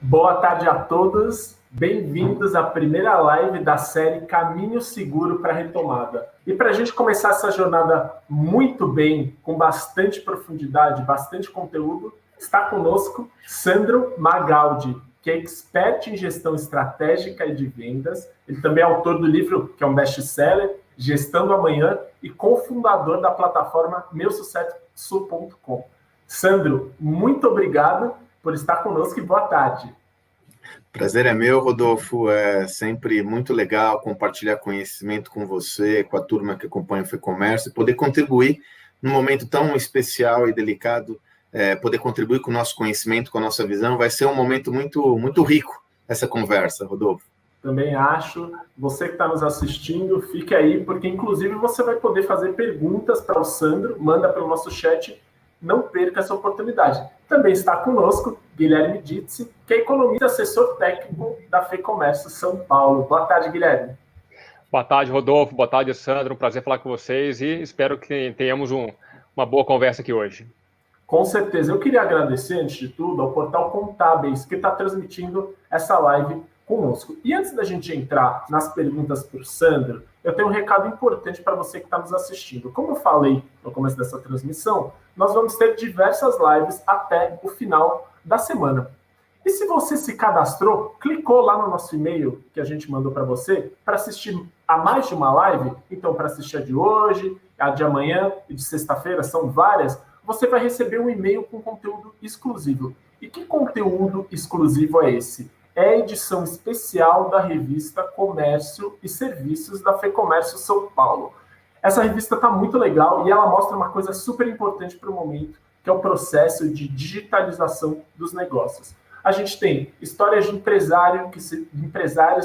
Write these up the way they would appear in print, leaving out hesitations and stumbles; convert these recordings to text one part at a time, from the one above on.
Boa tarde a todos, bem-vindos à primeira live da série Caminho Seguro para a Retomada. E para a gente começar essa jornada muito bem, com bastante profundidade, bastante conteúdo, está conosco Sandro Magaldi, que é expert em gestão estratégica e de vendas. Ele também é autor do livro, que é um best-seller, Gestão do Amanhã, e cofundador da plataforma meusucesso.com. Sandro, muito obrigado por estar conosco e boa tarde. Prazer é meu, Rodolfo. É sempre muito legal compartilhar conhecimento com você, com a turma que acompanha o FEComércio, e poder contribuir num momento tão especial e delicado, poder contribuir com o nosso conhecimento, com a nossa visão. Vai ser um momento muito, muito rico essa conversa, Rodolfo. Também acho. Você que está nos assistindo, fique aí, porque inclusive você vai poder fazer perguntas para o Sandro, manda pelo nosso chat. Não perca essa oportunidade. Também está conosco Guilherme Dizzi, que é economista assessor técnico da FEComércio São Paulo. Boa tarde, Guilherme. Boa tarde, Rodolfo. Boa tarde, Sandro. Um prazer falar com vocês e espero que tenhamos uma boa conversa aqui hoje. Com certeza. Eu queria agradecer, antes de tudo, ao Portal Contábeis, que está transmitindo essa live conosco. E antes da gente entrar nas perguntas para o Sandro, eu tenho um recado importante para você que está nos assistindo. Como eu falei no começo dessa transmissão, nós vamos ter diversas lives até o final da semana. E se você se cadastrou, clicou lá no nosso e-mail que a gente mandou para você, para assistir a mais de uma live, então para assistir a de hoje, a de amanhã e de sexta-feira, são várias, você vai receber um e-mail com conteúdo exclusivo. E que conteúdo exclusivo é esse? É a edição especial da revista Comércio e Serviços da FEComércio São Paulo. Essa revista está muito legal e ela mostra uma coisa super importante para o momento, que é o processo de digitalização dos negócios. A gente tem histórias de empresários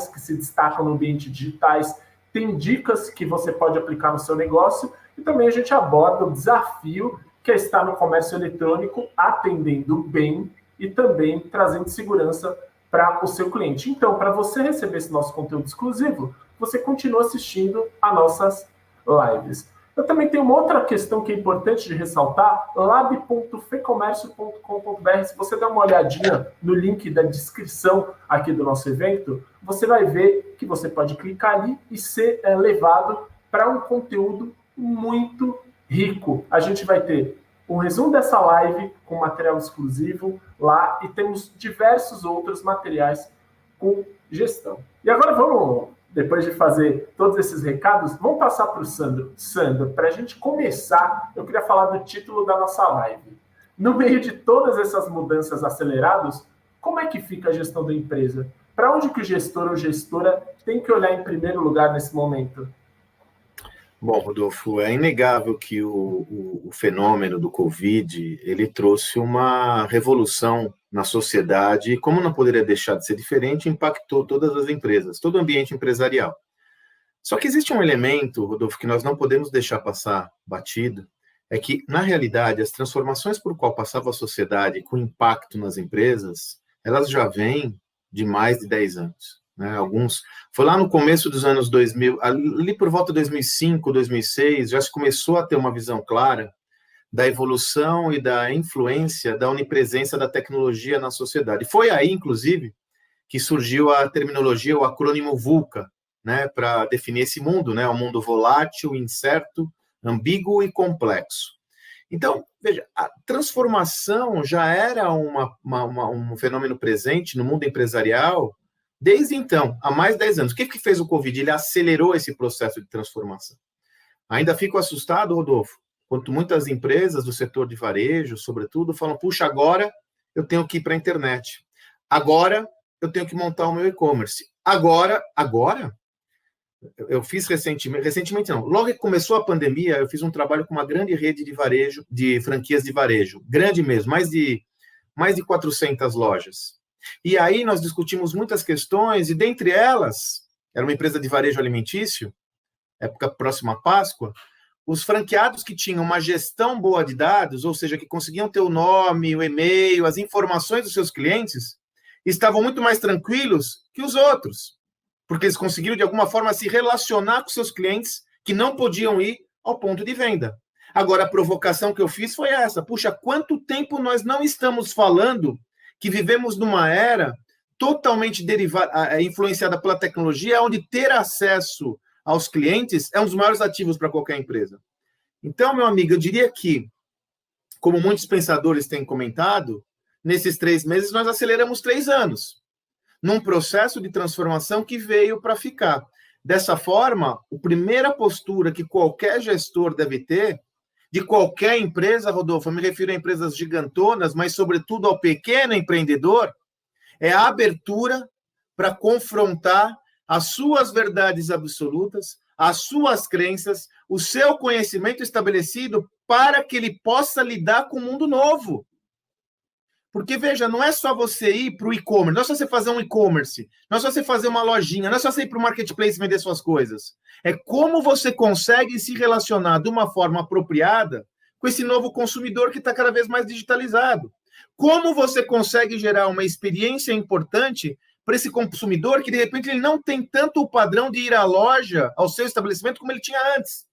que se destacam no ambiente digitais, tem dicas que você pode aplicar no seu negócio e também a gente aborda o desafio que é estar no comércio eletrônico, atendendo bem e também trazendo segurança para o seu cliente. Então, para você receber esse nosso conteúdo exclusivo, você continua assistindo a nossas lives. Eu também tenho uma outra questão que é importante de ressaltar, lab.fecomércio.com.br. Se você der uma olhadinha no link da descrição aqui do nosso evento, você vai ver que você pode clicar ali e ser levado para um conteúdo muito rico. A gente vai ter um resumo dessa live com material exclusivo lá e temos diversos outros materiais com gestão. E agora vamos, depois de fazer todos esses recados, vamos passar para o Sandro. Sandro, para a gente começar, eu queria falar do título da nossa live. No meio de todas essas mudanças aceleradas, como é que fica a gestão da empresa? Para onde que o gestor ou gestora tem que olhar em primeiro lugar nesse momento? Bom, Rodolfo, é inegável que o fenômeno do Covid, ele trouxe uma revolução na sociedade e, como não poderia deixar de ser diferente, impactou todas as empresas, todo o ambiente empresarial. Só que existe um elemento, Rodolfo, que nós não podemos deixar passar batido, é que, na realidade, as transformações por qual passava a sociedade com impacto nas empresas, elas já vêm de mais de 10 anos. Né, foi lá no começo dos anos 2000, ali por volta de 2005, 2006, já se começou a ter uma visão clara da evolução e da influência da onipresença da tecnologia na sociedade. Foi aí, inclusive, que surgiu a terminologia, o acrônimo VUCA, né, para definir esse mundo, né, um mundo volátil, incerto, ambíguo e complexo. Então, veja, a transformação já era um fenômeno presente no mundo empresarial desde então, há mais de 10 anos. O que fez o Covid? Ele acelerou esse processo de transformação. Ainda fico assustado, Rodolfo, quanto muitas empresas do setor de varejo, sobretudo, falam, puxa, agora eu tenho que ir para a internet. Agora, eu tenho que montar o meu e-commerce. Agora, eu fiz recentemente não, logo que começou a pandemia, eu fiz um trabalho com uma grande rede de varejo, de franquias de varejo, grande mesmo, mais de 400 lojas. E aí nós discutimos muitas questões, e dentre elas, era uma empresa de varejo alimentício, época próxima à Páscoa, os franqueados que tinham uma gestão boa de dados, ou seja, que conseguiam ter o nome, o e-mail, as informações dos seus clientes, estavam muito mais tranquilos que os outros, porque eles conseguiram, de alguma forma, se relacionar com seus clientes que não podiam ir ao ponto de venda. Agora, a provocação que eu fiz foi essa. Puxa, quanto tempo nós não estamos falando que vivemos numa era totalmente derivada, influenciada pela tecnologia, onde ter acesso aos clientes é um dos maiores ativos para qualquer empresa. Então, meu amigo, eu diria que, como muitos pensadores têm comentado, nesses 3 meses nós aceleramos 3 anos, num processo de transformação que veio para ficar. Dessa forma, a primeira postura que qualquer gestor deve ter, de qualquer empresa, Rodolfo, eu me refiro a empresas gigantonas, mas sobretudo ao pequeno empreendedor, é a abertura para confrontar as suas verdades absolutas, as suas crenças, o seu conhecimento estabelecido para que ele possa lidar com o mundo novo. Porque, veja, não é só você ir para o e-commerce, não é só você fazer um e-commerce, não é só você fazer uma lojinha, não é só você ir para o marketplace e vender suas coisas. É como você consegue se relacionar de uma forma apropriada com esse novo consumidor que está cada vez mais digitalizado. Como você consegue gerar uma experiência importante para esse consumidor que, de repente, ele não tem tanto o padrão de ir à loja, ao seu estabelecimento, como ele tinha antes.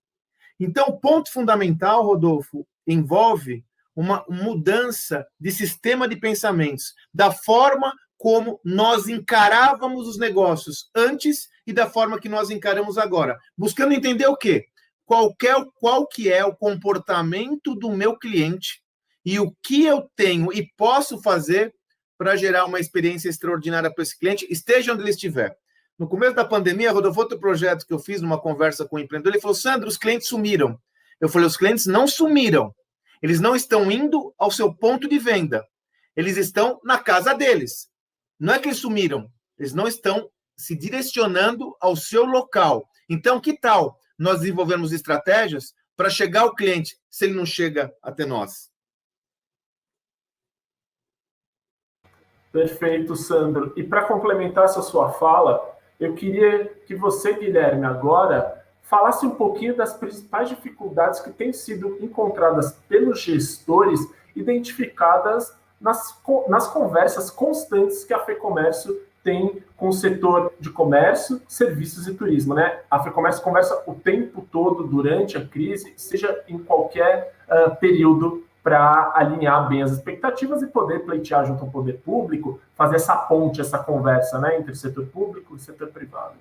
Então, o ponto fundamental, Rodolfo, envolve uma mudança de sistema de pensamentos, da forma como nós encarávamos os negócios antes e da forma que nós encaramos agora. Buscando entender o quê? Qual que é o comportamento do meu cliente e o que eu tenho e posso fazer para gerar uma experiência extraordinária para esse cliente, esteja onde ele estiver. No começo da pandemia, Rodolfo, outro projeto que eu fiz numa conversa com o empreendedor, ele falou, Sandro, os clientes sumiram. Eu falei, os clientes não sumiram. Eles não estão indo ao seu ponto de venda. Eles estão na casa deles. Não é que eles sumiram. Eles não estão se direcionando ao seu local. Então, que tal nós desenvolvermos estratégias para chegar ao cliente, se ele não chega até nós? Perfeito, Sandro. E para complementar essa sua fala, eu queria que você, Guilherme, agora falasse um pouquinho das principais dificuldades que têm sido encontradas pelos gestores, identificadas nas conversas constantes que a FEComércio tem com o setor de comércio, serviços e turismo, né? A FEComércio conversa o tempo todo durante a crise, seja em qualquer período, para alinhar bem as expectativas e poder pleitear junto ao poder público, fazer essa ponte, essa conversa, né, entre o setor público e o setor privado.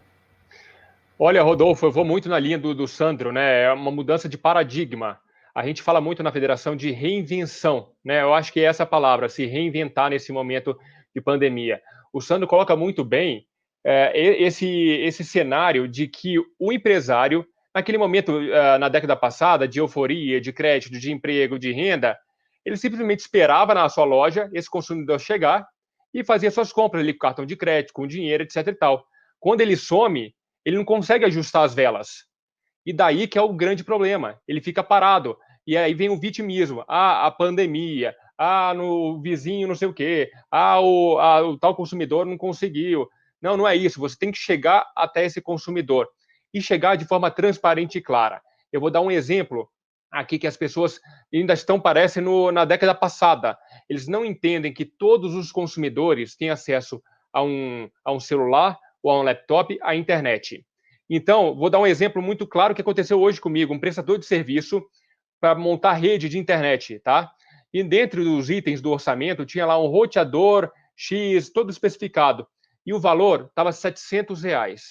Olha, Rodolfo, eu vou muito na linha do Sandro, né? É uma mudança de paradigma. A gente fala muito na federação de reinvenção, né? Eu acho que é essa a palavra, se reinventar nesse momento de pandemia. O Sandro coloca muito bem esse cenário de que o empresário, naquele momento, na década passada, de euforia, de crédito, de emprego, de renda, ele simplesmente esperava na sua loja esse consumidor chegar e fazia suas compras ali com cartão de crédito, com dinheiro, etc. e tal. Quando ele some, ele não consegue ajustar as velas. E daí que é o grande problema. Ele fica parado. E aí vem o vitimismo. A pandemia. No vizinho não sei o quê. O tal consumidor não conseguiu. Não, não é isso. Você tem que chegar até esse consumidor. E chegar de forma transparente e clara. Eu vou dar um exemplo aqui que as pessoas ainda estão, parece, na década passada. Eles não entendem que todos os consumidores têm acesso a um celular ou a um laptop, à internet. Então, vou dar um exemplo muito claro que aconteceu hoje comigo, um prestador de serviço para montar rede de internet, tá? E dentro dos itens do orçamento tinha lá um roteador X, todo especificado, e o valor estava R$700.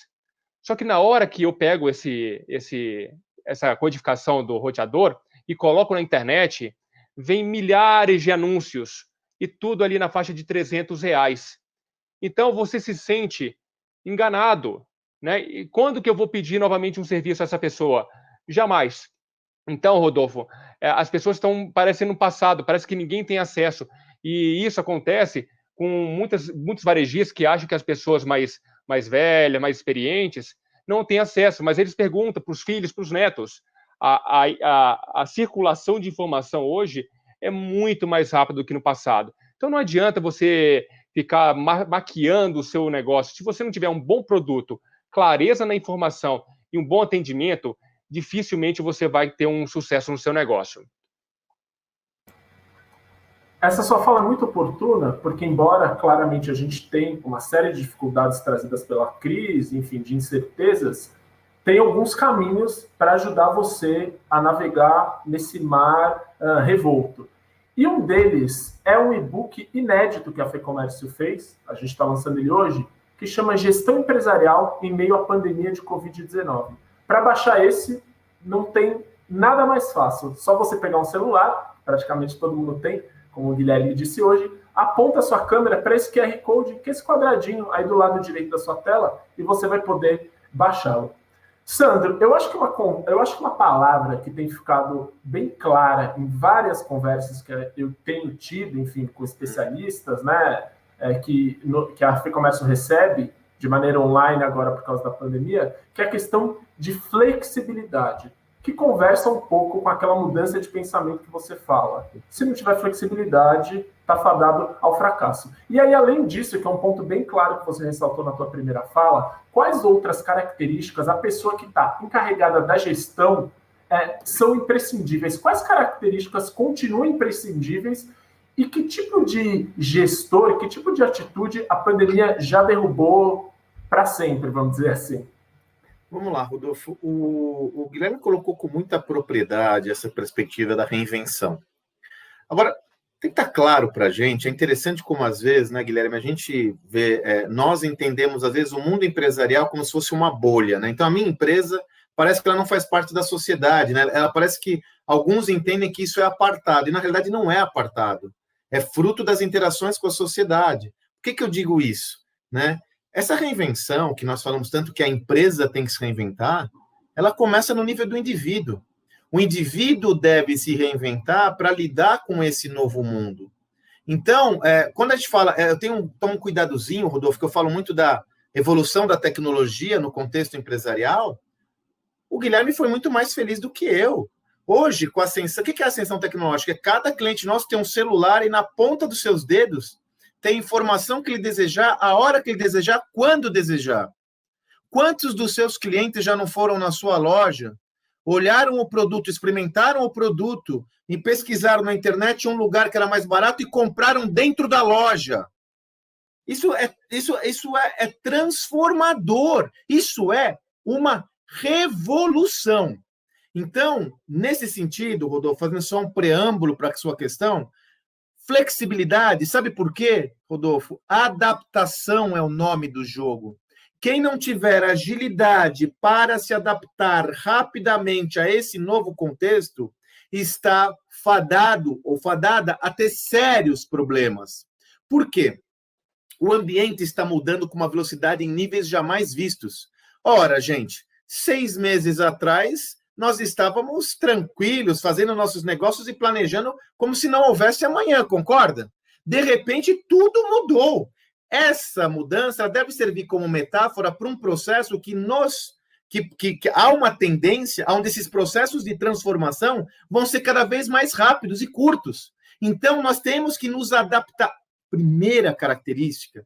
Só que na hora que eu pego essa codificação do roteador e coloco na internet, vem milhares de anúncios, e tudo ali na faixa de R$300. Então, você se sente enganado, né? E quando que eu vou pedir novamente um serviço a essa pessoa? Jamais. Então, Rodolfo, as pessoas estão parecendo no passado, parece que ninguém tem acesso. E isso acontece com muitos varejistas que acham que as pessoas mais velhas, mais experientes, não têm acesso, mas eles perguntam para os filhos, para os netos. A circulação de informação hoje é muito mais rápida do que no passado. Então não adianta você ficar maquiando o seu negócio. Se você não tiver um bom produto, clareza na informação e um bom atendimento, dificilmente você vai ter um sucesso no seu negócio. Essa sua fala é muito oportuna, porque embora claramente a gente tenha uma série de dificuldades trazidas pela crise, enfim, de incertezas, tem alguns caminhos para ajudar você a navegar nesse mar revolto. E um deles é um e-book inédito que a FEComércio fez, a gente está lançando ele hoje, que chama Gestão Empresarial em Meio à Pandemia de Covid-19. Para baixar esse, não tem nada mais fácil. Só você pegar um celular, praticamente todo mundo tem, como o Guilherme disse hoje, aponta a sua câmera para esse QR Code, que é esse quadradinho aí do lado direito da sua tela, e você vai poder baixá-lo. Sandro, eu acho que uma palavra que tem ficado bem clara em várias conversas que eu tenho tido, enfim, com especialistas, né, que a FEComércio recebe de maneira online agora por causa da pandemia, que é a questão de flexibilidade, que conversa um pouco com aquela mudança de pensamento que você fala. Se não tiver flexibilidade, está fadado ao fracasso. E aí, além disso, que é um ponto bem claro que você ressaltou na tua primeira fala, quais outras características a pessoa que está encarregada da gestão são imprescindíveis? Quais características continuam imprescindíveis? E que tipo de gestor, que tipo de atitude a pandemia já derrubou para sempre, vamos dizer assim? Vamos lá, Rodolfo. O Guilherme colocou com muita propriedade essa perspectiva da reinvenção. Agora, tem que estar claro para a gente, é interessante como às vezes, né, Guilherme, a gente vê, nós entendemos às vezes o mundo empresarial como se fosse uma bolha, né? Então a minha empresa parece que ela não faz parte da sociedade, né? Ela parece que alguns entendem que isso é apartado, e na realidade não é apartado, é fruto das interações com a sociedade. Por que eu digo isso, né? Essa reinvenção, que nós falamos tanto que a empresa tem que se reinventar, ela começa no nível do indivíduo. O indivíduo deve se reinventar para lidar com esse novo mundo. Então, quando a gente fala... eu tomo um cuidadozinho, Rodolfo, que eu falo muito da evolução da tecnologia no contexto empresarial. O Guilherme foi muito mais feliz do que eu. Hoje, com a ascensão... O que é a ascensão tecnológica? Cada cliente nosso tem um celular e na ponta dos seus dedos tem informação que ele desejar, a hora que ele desejar, quando desejar. Quantos dos seus clientes já não foram na sua loja, olharam o produto, experimentaram o produto e pesquisaram na internet um lugar que era mais barato e compraram dentro da loja? Isso é transformador. Isso é uma revolução. Então, nesse sentido, Rodolfo, fazendo só um preâmbulo para a sua questão, flexibilidade, sabe por quê, Rodolfo? Adaptação é o nome do jogo. Quem não tiver agilidade para se adaptar rapidamente a esse novo contexto está fadado ou fadada a ter sérios problemas. Por quê? O ambiente está mudando com uma velocidade em níveis jamais vistos. Ora, gente, 6 meses atrás nós estávamos tranquilos, fazendo nossos negócios e planejando como se não houvesse amanhã, concorda? De repente, tudo mudou. Essa mudança deve servir como metáfora para um processo que há uma tendência, onde esses processos de transformação vão ser cada vez mais rápidos e curtos. Então, nós temos que nos adaptar. Primeira característica,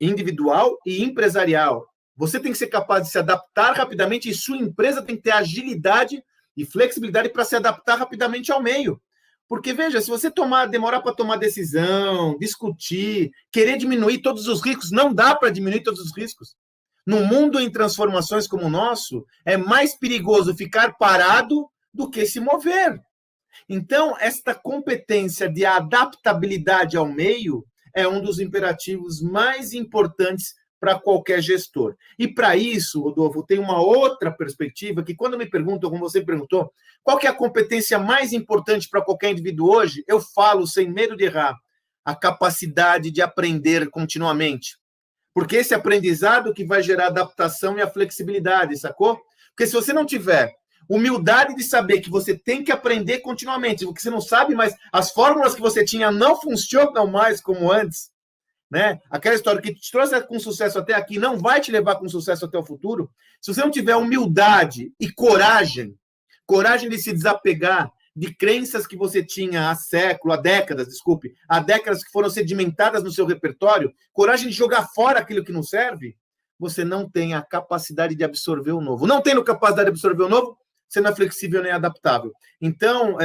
individual e empresarial. Você tem que ser capaz de se adaptar rapidamente e sua empresa tem que ter agilidade e flexibilidade para se adaptar rapidamente ao meio. Porque, veja, se você demorar para tomar decisão, discutir, querer diminuir todos os riscos, não dá para diminuir todos os riscos. Num mundo em transformações como o nosso, é mais perigoso ficar parado do que se mover. Então, esta competência de adaptabilidade ao meio é um dos imperativos mais importantes para qualquer gestor. E para isso, Rodolfo, tem uma outra perspectiva que quando me perguntam, como você perguntou, qual que é a competência mais importante para qualquer indivíduo hoje, eu falo sem medo de errar, a capacidade de aprender continuamente. Porque esse aprendizado que vai gerar adaptação e a flexibilidade, sacou? Porque se você não tiver Humildade de saber que você tem que aprender continuamente, porque você não sabe mais, as fórmulas que você tinha não funcionam mais como antes, né? Aquela história que te trouxe com sucesso até aqui não vai te levar com sucesso até o futuro. Se você não tiver humildade e coragem de se desapegar de crenças que você tinha há séculos, há décadas que foram sedimentadas no seu repertório, coragem de jogar fora aquilo que não serve, você não tem a capacidade de absorver o novo. Não tendo capacidade de absorver o novo, você não é flexível nem adaptável. Então,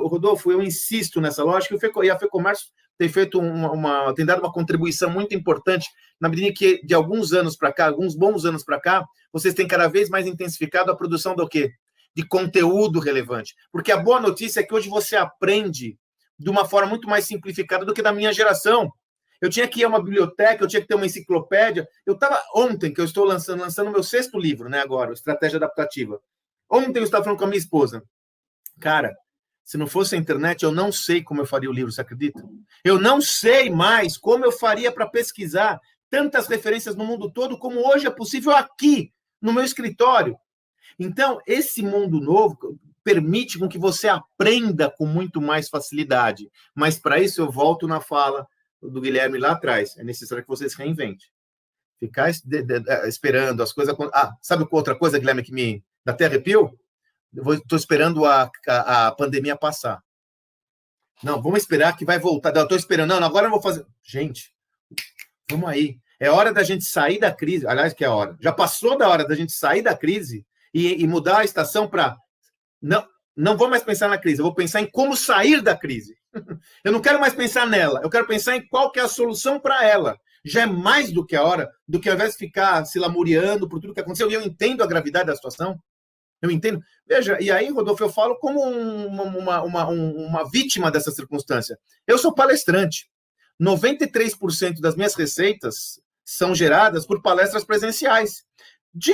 Rodolfo, eu insisto nessa lógica, e a FEComércio tem dado uma contribuição muito importante, na medida que, de alguns bons anos para cá, vocês têm cada vez mais intensificado a produção do quê? De conteúdo relevante. Porque a boa notícia é que hoje você aprende de uma forma muito mais simplificada do que da minha geração. Eu tinha que ir a uma biblioteca, eu tinha que ter uma enciclopédia. Ontem, que eu estou lançando o meu 6º livro, né, agora, Estratégia Adaptativa. Ontem eu estava falando com a minha esposa. Cara, se não fosse a internet, eu não sei como eu faria o livro, você acredita? Eu não sei mais como eu faria para pesquisar tantas referências no mundo todo como hoje é possível aqui, no meu escritório. Então, esse mundo novo permite com que você aprenda com muito mais facilidade. Mas, para isso, eu volto na fala do Guilherme lá atrás. É necessário que você se reinvente. Ficar esperando as coisas... sabe outra coisa, Guilherme, que me dá até arrepio? Estou esperando a pandemia passar. Não, vamos esperar que vai voltar. Estou esperando. Não, agora eu vou fazer... Gente, vamos aí. É hora da gente sair da crise. Aliás, que é a hora. Já passou da hora da gente sair da crise e mudar a estação para... Não vou mais pensar na crise, eu vou pensar em como sair da crise. Eu não quero mais pensar nela, eu quero pensar em qual que é a solução para ela. Já é mais do que a hora, do que ao invés de ficar se lamuriando por tudo que aconteceu. E eu entendo a gravidade da situação, eu entendo. Veja, e aí, Rodolfo, eu falo como uma vítima dessa circunstância. Eu sou palestrante. 93% das minhas receitas são geradas por palestras presenciais. De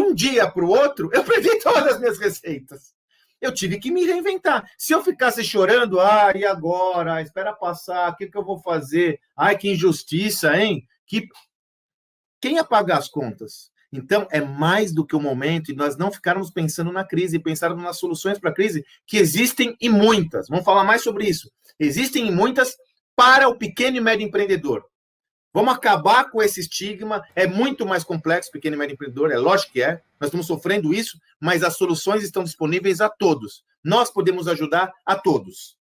um dia para o outro, eu perdi todas as minhas receitas. Eu tive que me reinventar. Se eu ficasse chorando, e agora? Espera passar, o que eu vou fazer? Ai, que injustiça, hein? Quem ia pagar as contas? Então, é mais do que o momento, e nós não ficarmos pensando na crise, pensarmos nas soluções para a crise, que existem e muitas. Vamos falar mais sobre isso. Existem e muitas para o pequeno e médio empreendedor. Vamos acabar com esse estigma. É muito mais complexo, pequeno e médio empreendedor, é lógico que é. Nós estamos sofrendo isso, mas as soluções estão disponíveis a todos. Nós podemos ajudar a todos.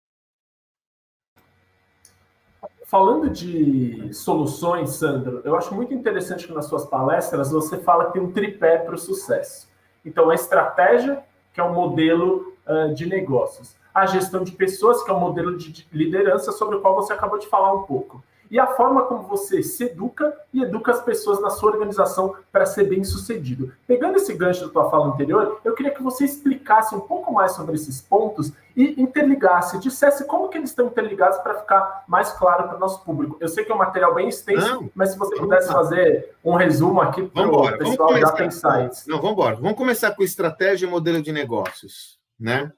Falando de soluções, Sandro, eu acho muito interessante que nas suas palestras você fala que tem um tripé para o sucesso. Então, a estratégia, que é um modelo de negócios. A gestão de pessoas, que é um modelo de liderança, sobre o qual você acabou de falar um pouco. E a forma como você se educa e educa as pessoas na sua organização para ser bem-sucedido. Pegando esse gancho da tua fala anterior, eu queria que você explicasse um pouco mais sobre esses pontos e interligasse, dissesse como que eles estão interligados para ficar mais claro para o nosso público. Eu sei que é um material bem extenso, mas se você pudesse fazer um resumo aqui para o pessoal já pensar isso. Vamos embora. Vamos começar com estratégia e modelo de negócios, né?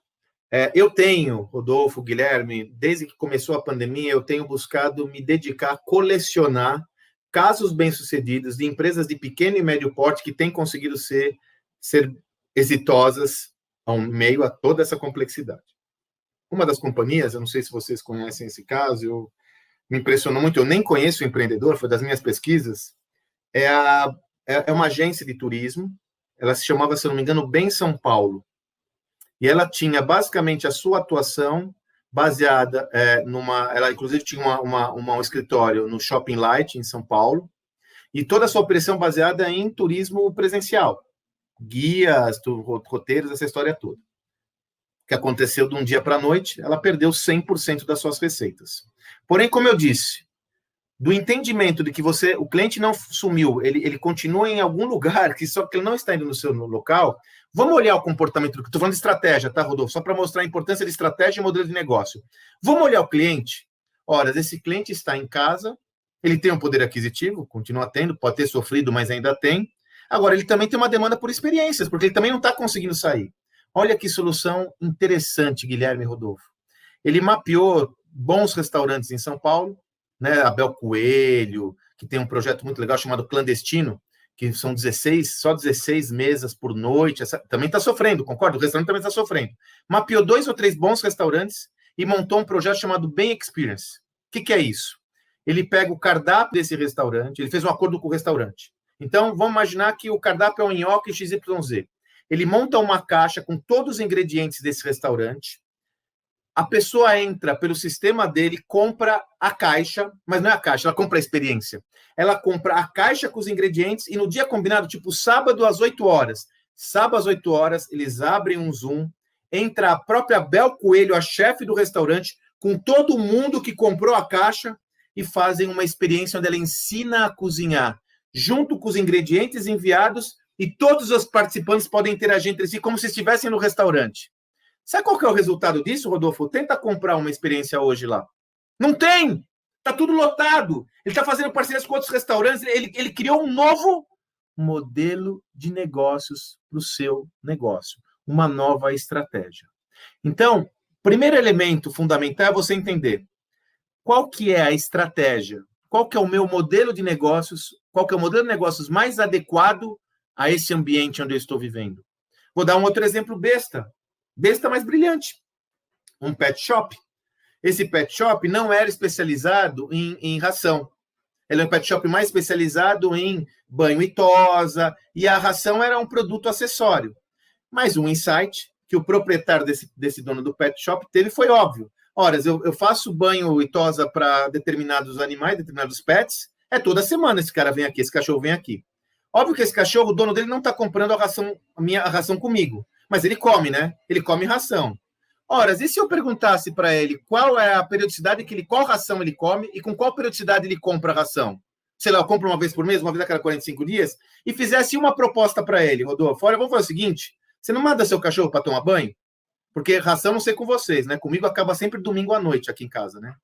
Eu tenho, Rodolfo, Guilherme, desde que começou a pandemia, eu tenho buscado me dedicar a colecionar casos bem-sucedidos de empresas de pequeno e médio porte que têm conseguido ser exitosas ao meio a toda essa complexidade. Uma das companhias, eu não sei se vocês conhecem esse caso, me impressionou muito, eu nem conheço o empreendedor, foi das minhas pesquisas, é uma agência de turismo, ela se chamava, se eu não me engano, Bem São Paulo. E ela tinha, basicamente, a sua atuação baseada ela, inclusive, tinha um escritório no Shopping Light, em São Paulo, e toda a sua operação baseada em turismo presencial. Guias, roteiros, essa história toda. O que aconteceu de um dia para a noite, ela perdeu 100% das suas receitas. Porém, como eu disse, do entendimento de que o cliente não sumiu, ele continua em algum lugar, só que ele não está indo no seu local. Vamos olhar o comportamento, estou falando de estratégia, tá, Rodolfo? Só para mostrar a importância de estratégia e modelo de negócio. Vamos olhar o cliente? Ora, esse cliente está em casa, ele tem um poder aquisitivo, continua tendo, pode ter sofrido, mas ainda tem. Agora, ele também tem uma demanda por experiências, porque ele também não está conseguindo sair. Olha que solução interessante, Guilherme e Rodolfo. Ele mapeou bons restaurantes em São Paulo, né, Abel Coelho, que tem um projeto muito legal chamado Clandestino, que são 16, só 16 mesas por noite, também está sofrendo, concordo? O restaurante também está sofrendo. Mapeou 2 ou 3 bons restaurantes e montou um projeto chamado Bem Experience. O que é isso? Ele pega o cardápio desse restaurante, ele fez um acordo com o restaurante. Então, vamos imaginar que o cardápio é um nhoque XYZ. Ele monta uma caixa com todos os ingredientes desse restaurante. A pessoa entra pelo sistema dele, compra a caixa, mas não é a caixa, ela compra a experiência. Ela compra a caixa com os ingredientes e no dia combinado, tipo sábado às 8 horas. Sábado às 8 horas, eles abrem um Zoom, entra a própria Bel Coelho, a chefe do restaurante, com todo mundo que comprou a caixa e fazem uma experiência onde ela ensina a cozinhar, junto com os ingredientes enviados, e todos os participantes podem interagir entre si como se estivessem no restaurante. Sabe qual que é o resultado disso, Rodolfo? Tenta comprar uma experiência hoje lá. Não tem! Está tudo lotado. Ele está fazendo parcerias com outros restaurantes. Ele criou um novo modelo de negócios para o seu negócio. Uma nova estratégia. Então, primeiro elemento fundamental é você entender qual que é a estratégia, qual que é o meu modelo de negócios, qual que é o modelo de negócios mais adequado a esse ambiente onde eu estou vivendo. Vou dar um outro exemplo besta mais brilhante. Um pet shop. Esse pet shop não era especializado em ração. Ele é um pet shop mais especializado em banho e tosa, e a ração era um produto acessório. Mas um insight que o proprietário desse dono do pet shop teve foi óbvio. Ora, eu faço banho e tosa para determinados animais, determinados pets, é toda semana esse cara vem aqui, esse cachorro vem aqui. Óbvio que esse cachorro, o dono dele não está comprando a ração comigo, mas ele come, né? Ele come ração. Ora, e se eu perguntasse para ele qual é a periodicidade qual ração ele come e com qual periodicidade ele compra a ração? Sei lá, eu compro uma vez por mês, uma vez a cada 45 dias, e fizesse uma proposta para ele, Rodolfo, olha, vamos fazer o seguinte, você não manda seu cachorro para tomar banho? Porque ração não sei com vocês, né? Comigo acaba sempre domingo à noite aqui em casa, né?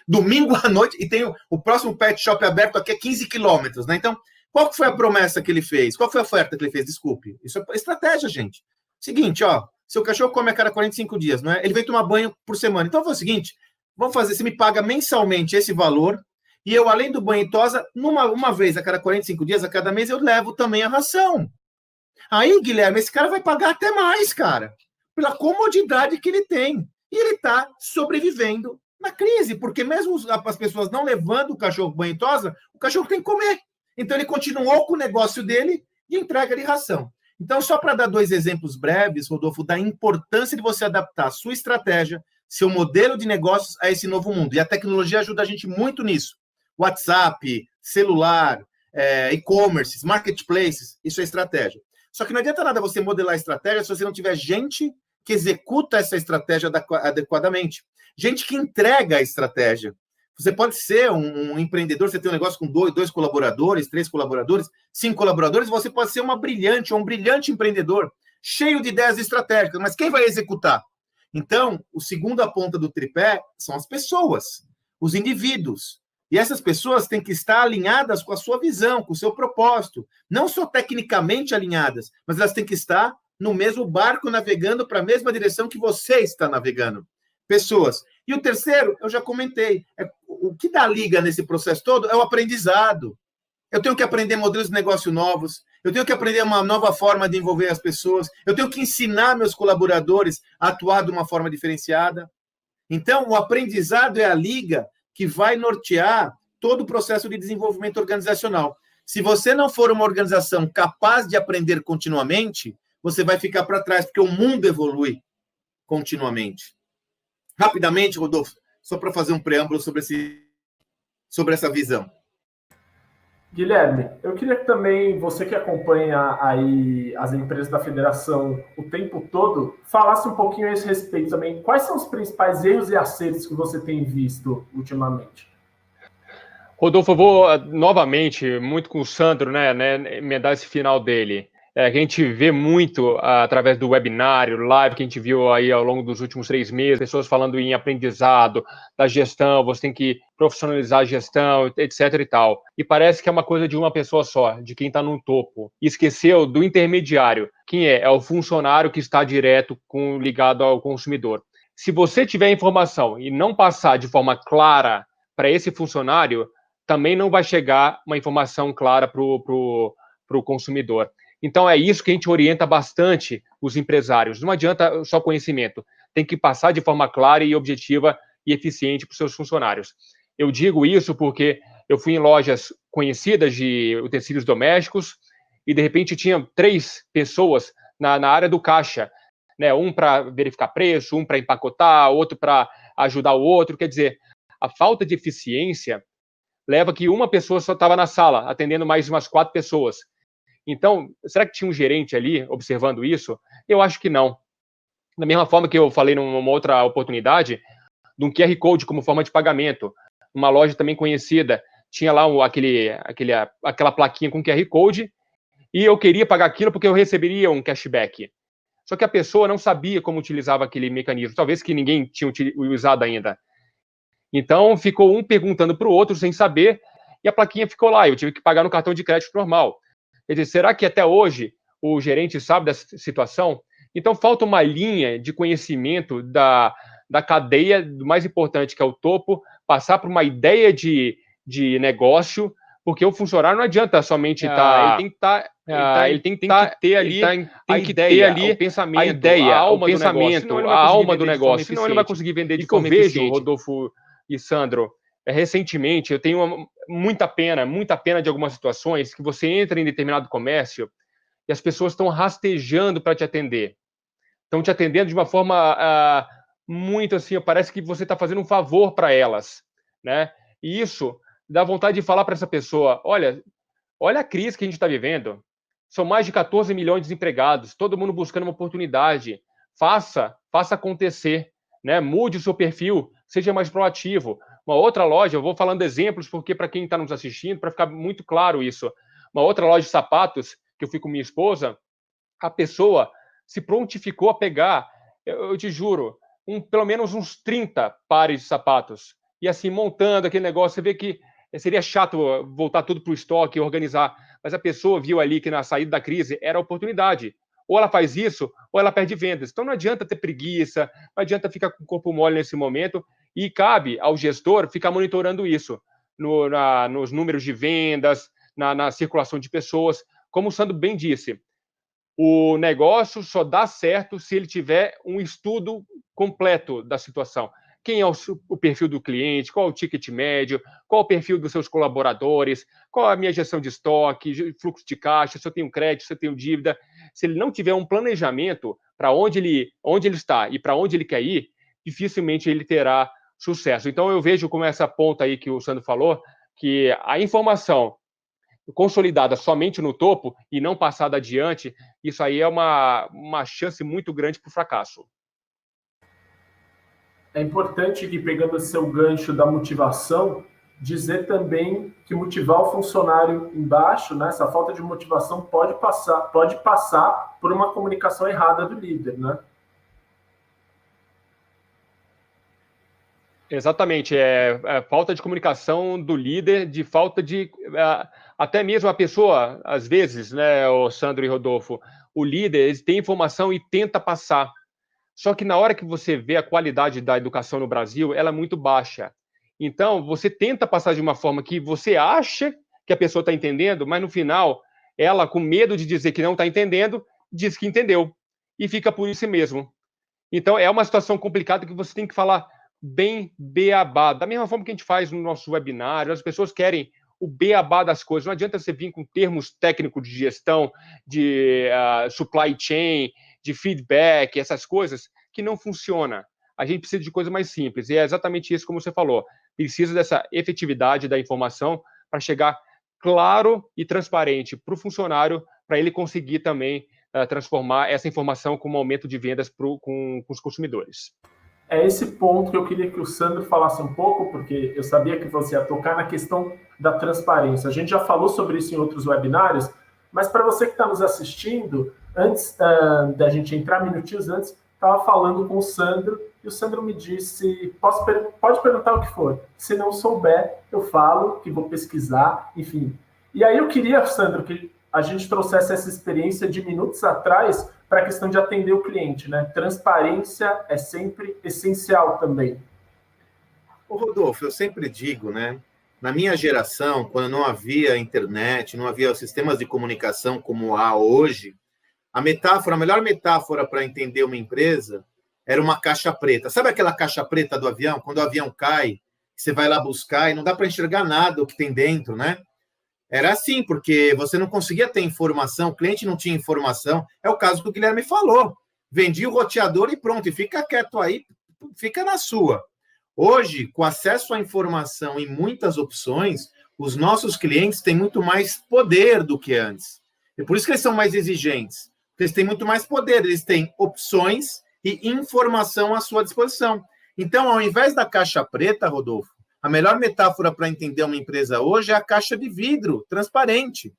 Domingo à noite, e tem o próximo pet shop aberto aqui a 15 quilômetros, né? Então, qual que foi a promessa que ele fez? Qual foi a oferta que ele fez? Desculpe. Isso é estratégia, gente. Seguinte, ó, seu cachorro come a cada 45 dias, não é? Ele vem tomar banho por semana. Então, vamos fazer o seguinte, vamos fazer, você me paga mensalmente esse valor, e eu, além do banho e tosa, uma vez a cada 45 dias, a cada mês, eu levo também a ração. Aí, Guilherme, esse cara vai pagar até mais, cara, pela comodidade que ele tem. E ele está sobrevivendo na crise, porque mesmo as pessoas não levando o cachorro banho e tosa, o cachorro tem que comer. Então, ele continuou com o negócio dele de entrega de ração. Então, só para dar 2 exemplos breves, Rodolfo, da importância de você adaptar a sua estratégia, seu modelo de negócios a esse novo mundo. E a tecnologia ajuda a gente muito nisso. WhatsApp, celular, e-commerce, marketplaces, isso é estratégia. Só que não adianta nada você modelar a estratégia se você não tiver gente que executa essa estratégia adequadamente. Gente que entrega a estratégia. Você pode ser um empreendedor, você tem um negócio com 2 colaboradores, 3 colaboradores, 5 colaboradores, você pode ser um brilhante empreendedor, cheio de ideias estratégicas, mas quem vai executar? Então, o segunda ponta do tripé são as pessoas, os indivíduos. E essas pessoas têm que estar alinhadas com a sua visão, com o seu propósito. Não só tecnicamente alinhadas, mas elas têm que estar no mesmo barco, navegando para a mesma direção que você está navegando. Pessoas. E o terceiro, eu já comentei, o que dá liga nesse processo todo é o aprendizado. Eu tenho que aprender modelos de negócio novos, eu tenho que aprender uma nova forma de envolver as pessoas, eu tenho que ensinar meus colaboradores a atuar de uma forma diferenciada. Então, o aprendizado é a liga que vai nortear todo o processo de desenvolvimento organizacional. Se você não for uma organização capaz de aprender continuamente, você vai ficar para trás, porque o mundo evolui continuamente. Rapidamente, Rodolfo, só para fazer um preâmbulo sobre essa visão. Guilherme, eu queria que também você que acompanha aí as empresas da federação o tempo todo, falasse um pouquinho a esse respeito também. Quais são os principais erros e acertos que você tem visto ultimamente? Rodolfo, eu vou novamente, muito com o Sandro, né emendar esse final dele. Que a gente vê muito através do webinário, live que a gente viu aí ao longo dos últimos 3 meses, pessoas falando em aprendizado, da gestão, você tem que profissionalizar a gestão, etc. e tal. E parece que é uma coisa de uma pessoa só, de quem está no topo. E esqueceu do intermediário. Quem é? É o funcionário que está direto ligado ao consumidor. Se você tiver informação e não passar de forma clara para esse funcionário, também não vai chegar uma informação clara para o o consumidor. Então, é isso que a gente orienta bastante os empresários. Não adianta só conhecimento, tem que passar de forma clara e objetiva e eficiente para os seus funcionários. Eu digo isso porque eu fui em lojas conhecidas de utensílios domésticos e, de repente, tinha 3 pessoas na área do caixa, né? Um para verificar preço, um para empacotar, outro para ajudar o outro. Quer dizer, a falta de eficiência leva que uma pessoa só estava na sala, atendendo mais umas 4 pessoas. Então, será que tinha um gerente ali observando isso? Eu acho que não. Da mesma forma que eu falei numa outra oportunidade, de um QR Code como forma de pagamento. Uma loja também conhecida, tinha lá aquela plaquinha com QR Code, e eu queria pagar aquilo porque eu receberia um cashback. Só que a pessoa não sabia como utilizava aquele mecanismo, talvez que ninguém tinha usado ainda. Então, ficou um perguntando para o outro sem saber, e a plaquinha ficou lá, eu tive que pagar no cartão de crédito normal. Quer dizer, será que até hoje o gerente sabe dessa situação? Então, falta uma linha de conhecimento da cadeia, do mais importante, que é o topo, passar por uma ideia de negócio, porque o funcionário não adianta somente estar... ele tem que ter ali a ideia, o pensamento, a alma do negócio, senão ele não vai conseguir vender de forma eficiente. Eu vejo, Rodolfo e Sandro, recentemente, eu tenho muita pena de algumas situações que você entra em determinado comércio e as pessoas estão rastejando para te atender. Estão te atendendo de uma forma muito assim, parece que você está fazendo um favor para elas, né? E isso dá vontade de falar para essa pessoa, olha a crise que a gente está vivendo, são mais de 14 milhões de desempregados, todo mundo buscando uma oportunidade, faça acontecer, né? Mude o seu perfil, seja mais proativo. Uma outra loja, eu vou falando exemplos, porque para quem está nos assistindo, para ficar muito claro isso, uma outra loja de sapatos, que eu fui com minha esposa, a pessoa se prontificou a pegar, eu te juro, pelo menos uns 30 pares de sapatos. E assim, montando aquele negócio, você vê que seria chato voltar tudo para o estoque e organizar, mas a pessoa viu ali que na saída da crise era a oportunidade. Ou ela faz isso, ou ela perde vendas. Então não adianta ter preguiça, não adianta ficar com o corpo mole nesse momento, e cabe ao gestor ficar monitorando isso, nos números de vendas, na circulação de pessoas. Como o Sandro bem disse, o negócio só dá certo se ele tiver um estudo completo da situação. Quem é o perfil do cliente, qual é o ticket médio, qual é o perfil dos seus colaboradores, qual é a minha gestão de estoque, fluxo de caixa, se eu tenho crédito, se eu tenho dívida. Se ele não tiver um planejamento para onde ele está e para onde ele quer ir, dificilmente ele terá sucesso. Então, eu vejo como essa ponta aí que o Sandro falou, que a informação consolidada somente no topo e não passada adiante, isso aí é uma chance muito grande para o fracasso. É importante que, pegando esse seu gancho da motivação, dizer também que motivar o funcionário embaixo, né, essa falta de motivação pode passar por uma comunicação errada do líder, né? Exatamente, falta de comunicação do líder, de falta de... até mesmo a pessoa, às vezes, né, o Sandro e Rodolfo, o líder ele tem informação e tenta passar. Só que na hora que você vê a qualidade da educação no Brasil, ela é muito baixa. Então, você tenta passar de uma forma que você acha que a pessoa está entendendo, mas no final, ela, com medo de dizer que não está entendendo, diz que entendeu. E fica por isso mesmo. Então, é uma situação complicada que você tem que falar bem beabá. Da mesma forma que a gente faz no nosso webinário, as pessoas querem o beabá das coisas. Não adianta você vir com termos técnicos de gestão, de supply chain, de feedback, essas coisas que não funcionam. A gente precisa de coisa mais simples. E é exatamente isso como você falou. Precisa dessa efetividade da informação para chegar claro e transparente para o funcionário, para ele conseguir também transformar essa informação com um aumento de vendas com os consumidores. É esse ponto que eu queria que o Sandro falasse um pouco, porque eu sabia que você ia tocar na questão da transparência. A gente já falou sobre isso em outros webinários, mas para você que está nos assistindo, antes da gente entrar, minutinhos antes, estava falando com o Sandro, e o Sandro me disse, pode perguntar o que for, se não souber, eu falo, que vou pesquisar, enfim. E aí eu queria, Sandro, que a gente trouxesse essa experiência de minutos atrás para a questão de atender o cliente, né? Transparência é sempre essencial também. Ô Rodolfo, eu sempre digo, né, Na minha geração, quando não havia internet, não havia sistemas de comunicação como há hoje, a melhor metáfora para entender uma empresa era uma caixa preta. Sabe aquela caixa preta do avião? Quando o avião cai, você vai lá buscar e não dá para enxergar nada o que tem dentro, né? Era assim, porque você não conseguia ter informação, o cliente não tinha informação. É o caso que o Guilherme falou. Vendi o roteador e pronto, e fica quieto aí, fica na sua. Hoje, com acesso à informação e muitas opções, os nossos clientes têm muito mais poder do que antes. E por isso que eles são mais exigentes. Porque eles têm muito mais poder, eles têm opções e informação à sua disposição. Então, ao invés da caixa preta, Rodolfo, a melhor metáfora para entender uma empresa hoje é a caixa de vidro, transparente.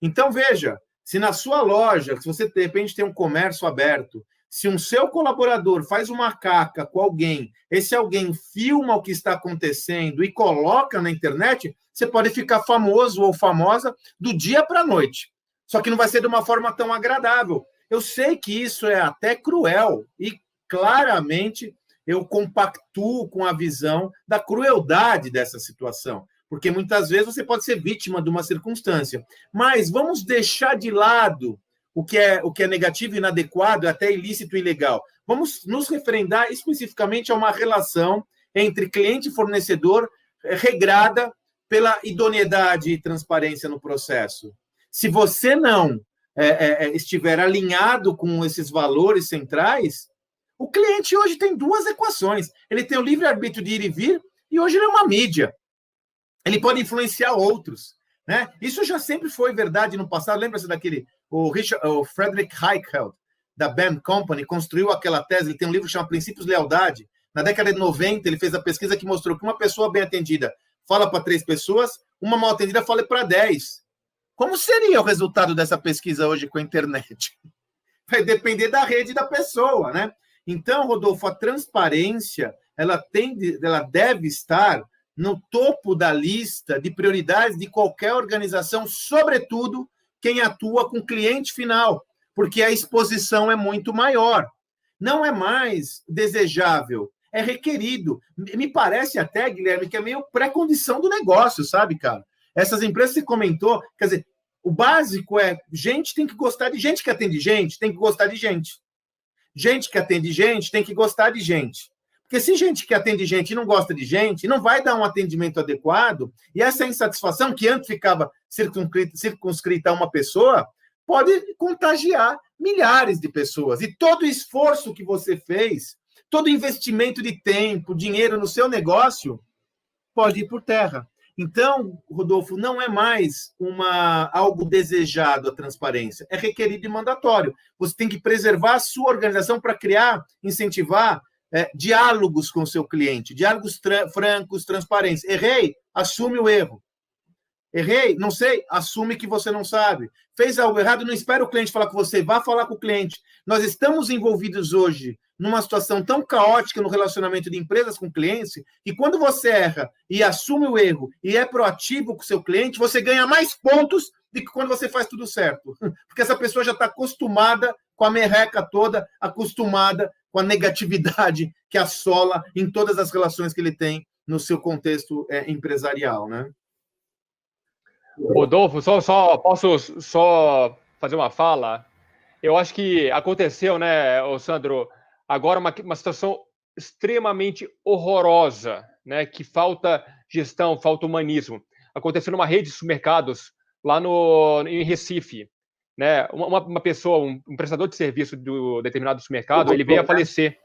Então, veja, se na sua loja, se você de repente tem um comércio aberto, se um seu colaborador faz uma caca com alguém, esse alguém filma o que está acontecendo e coloca na internet, você pode ficar famoso ou famosa do dia para a noite. Só que não vai ser de uma forma tão agradável. Eu sei que isso é até cruel e claramente eu compactuo com a visão da crueldade dessa situação, porque muitas vezes você pode ser vítima de uma circunstância. Mas vamos deixar de lado o que é negativo, inadequado, até ilícito e ilegal. Vamos nos referendar especificamente a uma relação entre cliente e fornecedor regrada pela idoneidade e transparência no processo. Se você não estiver alinhado com esses valores centrais, o cliente hoje tem duas equações. Ele tem o livre-arbítrio de ir e vir, e hoje ele é uma mídia. Ele pode influenciar outros, né? Isso já sempre foi verdade no passado. Lembra-se daquele... O Frederick Reichheld, da Band Company, construiu aquela tese. Ele tem um livro que chama Princípios de Lealdade. Na década de 90, ele fez a pesquisa que mostrou que uma pessoa bem atendida fala para 3 pessoas, uma mal atendida fala para 10. Como seria o resultado dessa pesquisa hoje com a internet? Vai depender da rede da pessoa, né? Então, Rodolfo, a transparência ela deve estar no topo da lista de prioridades de qualquer organização, sobretudo quem atua com cliente final, porque a exposição é muito maior. Não é mais desejável, é requerido. Me parece até, Guilherme, que é meio pré-condição do negócio, sabe, cara? Essas empresas que você comentou, quer dizer, o básico é gente tem que gostar de gente que atende gente, tem que gostar de gente. Gente que atende gente tem que gostar de gente. Porque se gente que atende gente não gosta de gente, não vai dar um atendimento adequado, e essa insatisfação que antes ficava circunscrita a uma pessoa, pode contagiar milhares de pessoas. E todo o esforço que você fez, todo investimento de tempo, dinheiro no seu negócio, pode ir por terra. Então, Rodolfo, não é mais algo desejado a transparência, é requerido e mandatório. Você tem que preservar a sua organização para criar, incentivar diálogos com o seu cliente, diálogos francos, transparentes. Errei, assume o erro. Errei, não sei, assume que você não sabe. Fez algo errado, não espera o cliente falar com você, vá falar com o cliente. Nós estamos envolvidos hoje numa situação tão caótica no relacionamento de empresas com clientes, que quando você erra e assume o erro e é proativo com o seu cliente, você ganha mais pontos do que quando você faz tudo certo. Porque essa pessoa já está acostumada com a merreca toda, acostumada com a negatividade que assola em todas as relações que ele tem no seu contexto empresarial, né? Rodolfo, posso fazer uma fala? Eu acho que aconteceu, né, Sandro, agora uma situação extremamente horrorosa, né, que falta gestão, falta humanismo. Aconteceu numa rede de supermercados lá em Recife, né? Uma pessoa, um prestador de serviço do determinado supermercado, ele veio a falecer.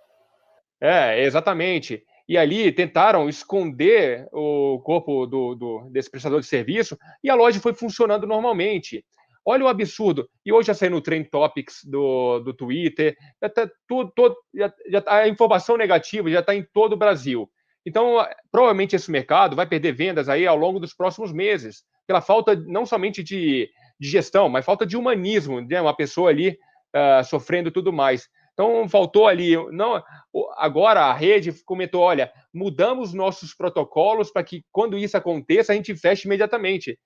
Exatamente. E ali tentaram esconder o corpo desse prestador de serviço e a loja foi funcionando normalmente. Olha o absurdo. E hoje já saiu no Trend Topics do Twitter, a informação negativa já está em todo o Brasil. Então, provavelmente esse mercado vai perder vendas aí ao longo dos próximos meses, pela falta não somente de gestão, mas falta de humanismo, né? Uma pessoa ali sofrendo tudo mais. Então, faltou ali. Não, agora a rede comentou: olha, mudamos nossos protocolos para que, quando isso aconteça, a gente feche imediatamente.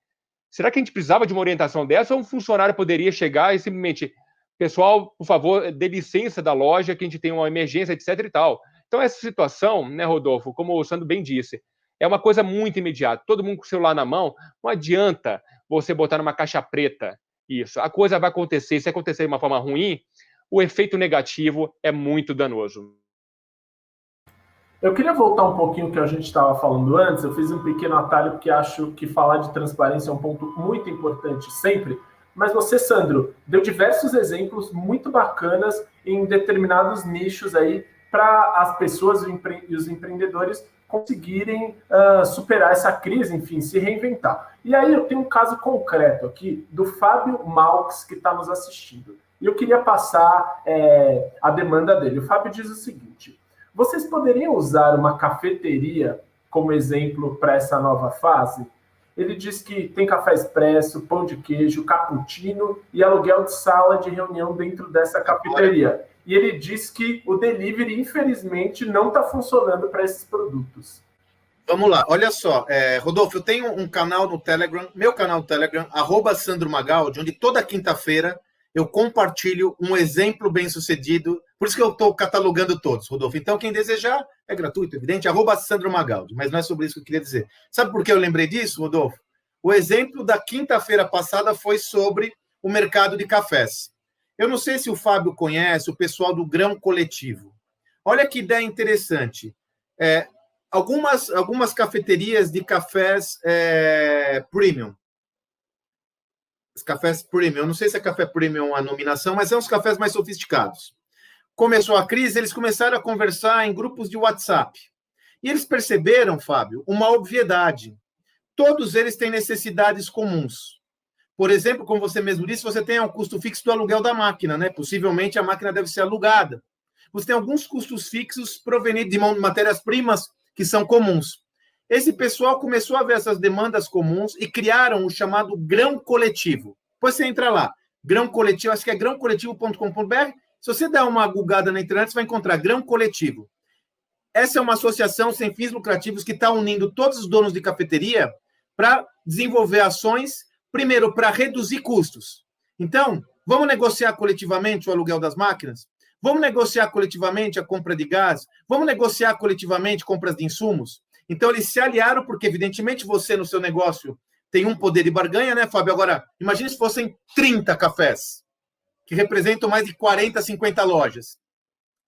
Será que a gente precisava de uma orientação dessa ou um funcionário poderia chegar e simplesmente, pessoal, por favor, dê licença da loja, que a gente tem uma emergência, etc. e tal. Então, essa situação, né, Rodolfo, como o Sandro bem disse, É uma coisa muito imediata. Todo mundo com o celular na mão, não adianta você botar numa caixa preta isso. A coisa vai acontecer. Se acontecer de uma forma ruim, o efeito negativo é muito danoso. Eu queria voltar um pouquinho ao que a gente estava falando antes. Eu fiz um pequeno atalho porque acho que falar de transparência é um ponto muito importante sempre. Mas você, Sandro, deu diversos exemplos muito bacanas em determinados nichos aí para as pessoas e os empreendedores conseguirem superar essa crise, enfim, se reinventar. E aí eu tenho um caso concreto aqui do Fábio Malx, que está nos assistindo. E eu queria passar a demanda dele. O Fábio diz o seguinte: vocês poderiam usar uma cafeteria como exemplo para essa nova fase? Ele diz que tem café expresso, pão de queijo, cappuccino e aluguel de sala de reunião dentro dessa cafeteria. E ele diz que o delivery, infelizmente, não está funcionando para esses produtos. Vamos lá, olha só, Rodolfo, eu tenho um canal no Telegram, meu canal no Telegram, @SandroMagaldi, onde toda quinta-feira eu compartilho um exemplo bem-sucedido, por isso que eu estou catalogando todos, Rodolfo. Então, quem desejar, é gratuito, evidente, @SandroMagaldi, mas não é sobre isso que eu queria dizer. Sabe por que eu lembrei disso, Rodolfo? O exemplo da quinta-feira passada foi sobre o mercado de cafés. Eu não sei se o Fábio conhece o pessoal do Grão Coletivo. Olha que ideia interessante. Algumas cafeterias de cafés premium. Os cafés premium, eu não sei se é café premium a nominação, mas são os cafés mais sofisticados. Começou a crise, eles começaram a conversar em grupos de WhatsApp. E eles perceberam, Fábio, uma obviedade. Todos eles têm necessidades comuns. Por exemplo, como você mesmo disse, você tem um custo fixo do aluguel da máquina, né? Possivelmente a máquina deve ser alugada. Você tem alguns custos fixos provenientes de matérias-primas que são comuns. Esse pessoal começou a ver essas demandas comuns e criaram o chamado Grão Coletivo. Depois você entra lá, Grão Coletivo, acho que é grãocoletivo.com.br. Se você der uma googada na internet, você vai encontrar Grão Coletivo. Essa é uma associação sem fins lucrativos que está unindo todos os donos de cafeteria para desenvolver ações, primeiro, para reduzir custos. Então, vamos negociar coletivamente o aluguel das máquinas? Vamos negociar coletivamente a compra de gás? Vamos negociar coletivamente compras de insumos? Então, eles se aliaram, porque, evidentemente, você, no seu negócio, tem um poder de barganha, né, Fábio? Agora, imagine se fossem 30 cafés, que representam mais de 40, 50 lojas.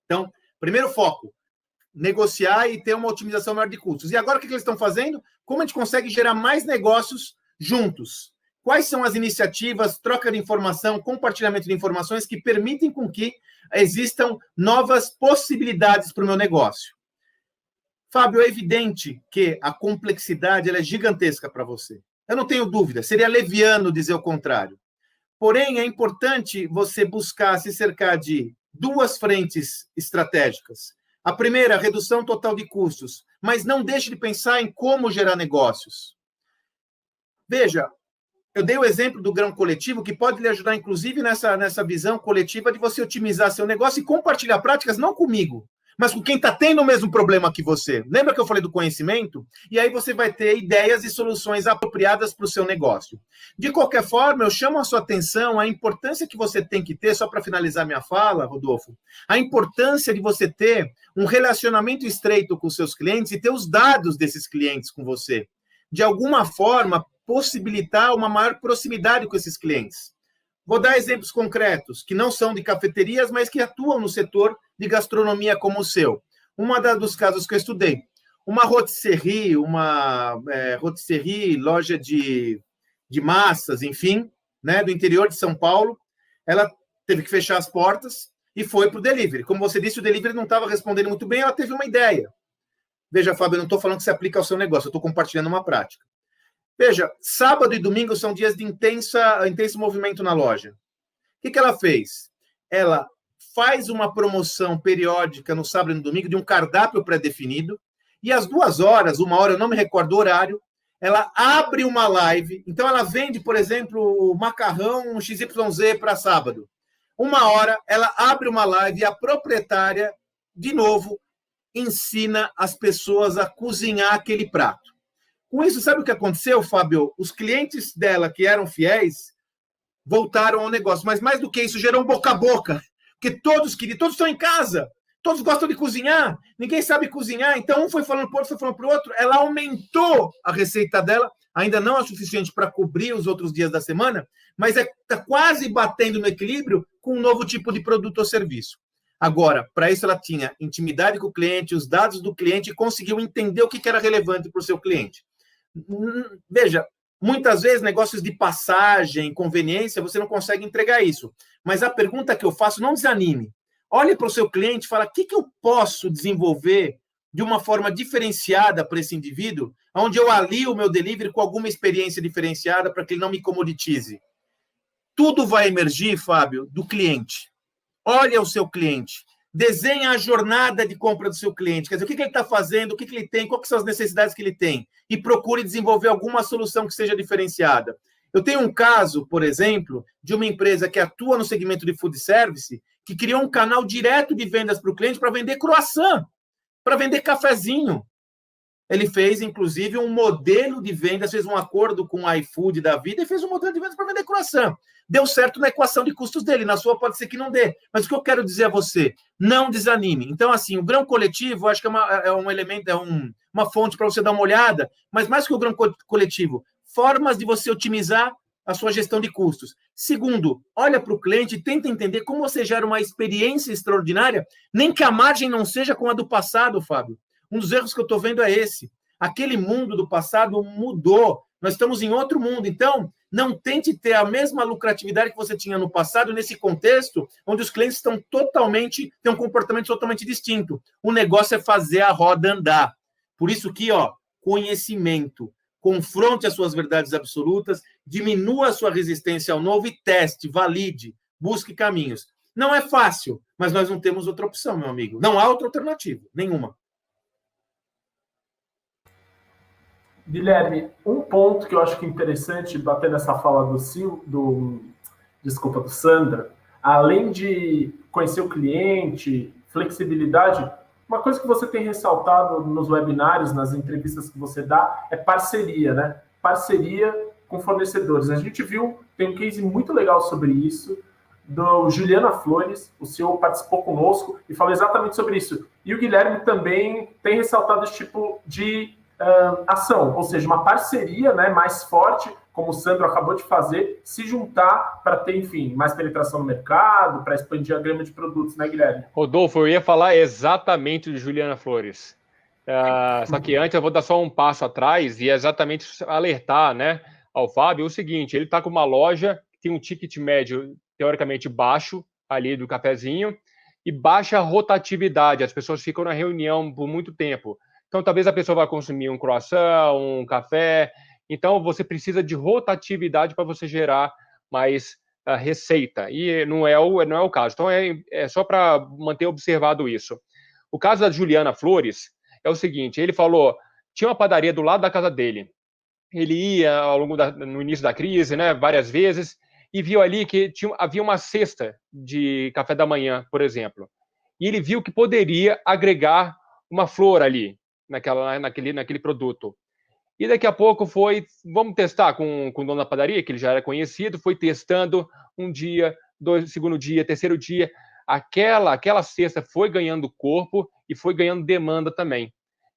Então, primeiro foco, negociar e ter uma otimização maior de custos. E agora, o que eles estão fazendo? Como a gente consegue gerar mais negócios juntos? Quais são as iniciativas, troca de informação, compartilhamento de informações que permitem com que existam novas possibilidades para o meu negócio? Fábio, é evidente que a complexidade ela é gigantesca para você. Eu não tenho dúvida, seria leviano dizer o contrário. Porém, é importante você buscar se cercar de duas frentes estratégicas. A primeira, a redução total de custos, mas não deixe de pensar em como gerar negócios. Veja, eu dei o exemplo do Grão Coletivo, que pode lhe ajudar, inclusive, nessa visão coletiva de você otimizar seu negócio e compartilhar práticas, não comigo, mas com quem está tendo o mesmo problema que você. Lembra que eu falei do conhecimento? E aí você vai ter ideias e soluções apropriadas para o seu negócio. De qualquer forma, eu chamo a sua atenção a importância que você tem que ter, só para finalizar minha fala, Rodolfo, a importância de você ter um relacionamento estreito com os seus clientes e ter os dados desses clientes com você. De alguma forma, possibilitar uma maior proximidade com esses clientes. Vou dar exemplos concretos, que não são de cafeterias, mas que atuam no setor de gastronomia como o seu. Dos casos que eu estudei, uma rotisserie, loja de massas, enfim, né, do interior de São Paulo, ela teve que fechar as portas e foi para o delivery. Como você disse, o delivery não estava respondendo muito bem, ela teve uma ideia. Veja, Fábio, eu não estou falando que se aplica ao seu negócio, eu estou compartilhando uma prática. Veja, sábado e domingo são dias de intenso movimento na loja. O que ela fez? Ela faz uma promoção periódica no sábado e no domingo de um cardápio pré-definido e às 2 horas, 1 hora, eu não me recordo o horário, ela abre uma live. Então, ela vende, por exemplo, o macarrão XYZ para sábado. 1 hora, ela abre uma live e a proprietária, de novo, ensina as pessoas a cozinhar aquele prato. Com isso, sabe o que aconteceu, Fábio? Os clientes dela, que eram fiéis, voltaram ao negócio. Mas mais do que isso, gerou um boca a boca. Porque todos estão em casa. todos gostam de cozinhar, ninguém sabe cozinhar, então um foi falando para o outro, foi falando para o outro, ela aumentou a receita dela, ainda não é o suficiente para cobrir os outros dias da semana, mas está quase batendo no equilíbrio com um novo tipo de produto ou serviço. Agora, para isso ela tinha intimidade com o cliente, os dados do cliente e conseguiu entender o que era relevante para o seu cliente. Veja, muitas vezes negócios de passagem, conveniência, você não consegue entregar isso. Mas a pergunta que eu faço, não desanime. Olhe para o seu cliente e fala, o que eu posso desenvolver de uma forma diferenciada para esse indivíduo, onde eu alio o meu delivery com alguma experiência diferenciada para que ele não me comoditize. Tudo vai emergir, Fábio, do cliente. Olha o seu cliente, desenha a jornada de compra do seu cliente, quer dizer, o que ele está fazendo, o que ele tem, quais são as necessidades que ele tem, e procure desenvolver alguma solução que seja diferenciada. Eu tenho um caso, por exemplo, de uma empresa que atua no segmento de food service, que criou um canal direto de vendas para o cliente para vender croissant, para vender cafezinho. Ele fez, inclusive, um modelo de vendas, fez um acordo com o iFood da vida e fez um modelo de vendas para vender croissant. Deu certo na equação de custos dele, na sua pode ser que não dê. Mas o que eu quero dizer a você, não desanime. Então, assim, o grão coletivo, acho que é um elemento, uma fonte para você dar uma olhada, mas mais que o grão coletivo, formas de você otimizar a sua gestão de custos. Segundo, olha para o cliente e tenta entender como você gera uma experiência extraordinária, nem que a margem não seja com a do passado, Fábio. Um dos erros que eu estou vendo é esse. Aquele mundo do passado mudou. Nós estamos em outro mundo. Então, não tente ter a mesma lucratividade que você tinha no passado nesse contexto onde os clientes têm um comportamento totalmente distinto. O negócio é fazer a roda andar. Por isso que, conhecimento. Confronte as suas verdades absolutas, diminua a sua resistência ao novo e teste, valide, busque caminhos. Não é fácil, mas nós não temos outra opção, meu amigo. Não há outra alternativa, nenhuma. Guilherme, um ponto que eu acho que é interessante bater nessa fala do Sandra, além de conhecer o cliente, flexibilidade, uma coisa que você tem ressaltado nos webinários, nas entrevistas que você dá, é parceria, né? Parceria com fornecedores. A gente viu, tem um case muito legal sobre isso, do Juliana Flores, o CEO participou conosco e falou exatamente sobre isso. E o Guilherme também tem ressaltado esse tipo de ação, ou seja, uma parceria, né, mais forte, como o Sandro acabou de fazer, se juntar para ter, enfim, mais penetração no mercado, para expandir a gama de produtos, né, Guilherme? Rodolfo, eu ia falar exatamente de Juliana Flores. Só que antes eu vou dar só um passo atrás e exatamente alertar, né, ao Fábio o seguinte, ele está com uma loja que tem um ticket médio, teoricamente, baixo, ali do cafezinho, e baixa rotatividade, as pessoas ficam na reunião por muito tempo. Então, talvez a pessoa vá consumir um croissant, um café. Então, você precisa de rotatividade para você gerar mais receita. E não é o caso. Então, é só para manter observado isso. O caso da Juliana Flores é o seguinte, ele falou, tinha uma padaria do lado da casa dele. Ele ia no início da crise, né, várias vezes, e viu ali que havia uma cesta de café da manhã, por exemplo. E ele viu que poderia agregar uma flor ali, naquele produto. E daqui a pouco vamos testar com o dono da padaria, que ele já era conhecido, foi testando um dia, segundo dia, terceiro dia, aquela cesta foi ganhando corpo e foi ganhando demanda também.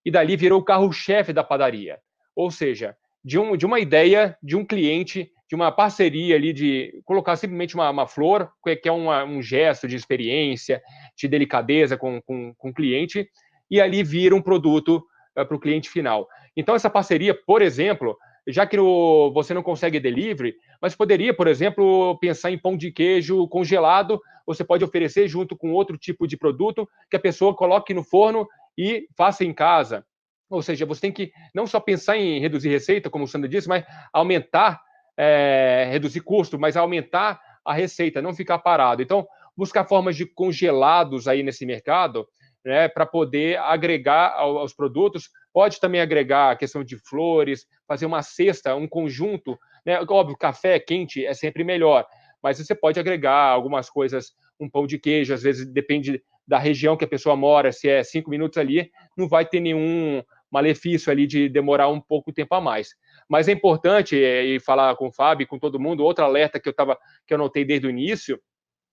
E dali virou o carro-chefe da padaria. Ou seja, de uma ideia, de um cliente, de uma parceria ali, de colocar simplesmente uma flor, que é um gesto de experiência, de delicadeza com o cliente, e ali vira um produto para o cliente final. Então, essa parceria, por exemplo, já que você não consegue delivery, mas poderia, por exemplo, pensar em pão de queijo congelado, você pode oferecer junto com outro tipo de produto que a pessoa coloque no forno e faça em casa. Ou seja, você tem que não só pensar em reduzir receita, como o Sandro disse, mas aumentar, reduzir custo, mas aumentar a receita, não ficar parado. Então, buscar formas de congelados aí nesse mercado, né, para poder agregar aos produtos. Pode também agregar a questão de flores, fazer uma cesta, um conjunto, né? Óbvio, café quente é sempre melhor, mas você pode agregar algumas coisas, um pão de queijo, às vezes depende da região que a pessoa mora, se é 5 minutos ali, não vai ter nenhum malefício ali de demorar um pouco tempo a mais. Mas é importante, e falar com o Fábio, com todo mundo, outro alerta que eu notei desde o início,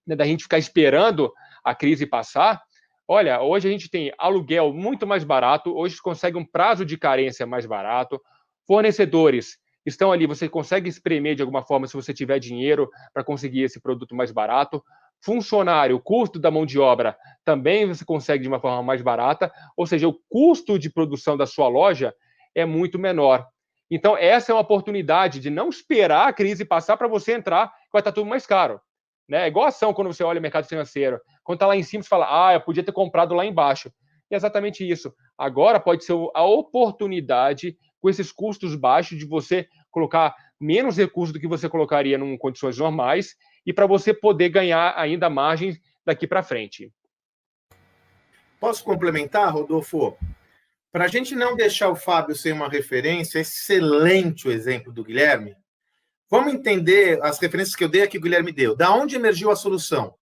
né, da gente ficar esperando a crise passar. Olha, hoje a gente tem aluguel muito mais barato, hoje você consegue um prazo de carência mais barato, fornecedores estão ali, você consegue espremer de alguma forma se você tiver dinheiro para conseguir esse produto mais barato. Funcionário, o custo da mão de obra também você consegue de uma forma mais barata, ou seja, o custo de produção da sua loja é muito menor. Então, essa é uma oportunidade de não esperar a crise passar para você entrar, que vai estar tudo mais caro. Né? É igual ação quando você olha o mercado financeiro. Quando está lá em cima, você fala, eu podia ter comprado lá embaixo. E é exatamente isso. Agora pode ser a oportunidade, com esses custos baixos, de você colocar menos recursos do que você colocaria em condições normais e para você poder ganhar ainda margem daqui para frente. Posso complementar, Rodolfo? Para a gente não deixar o Fábio sem uma referência, excelente o exemplo do Guilherme. Vamos entender as referências que eu dei aqui, o Guilherme deu. Da onde emergiu a solução?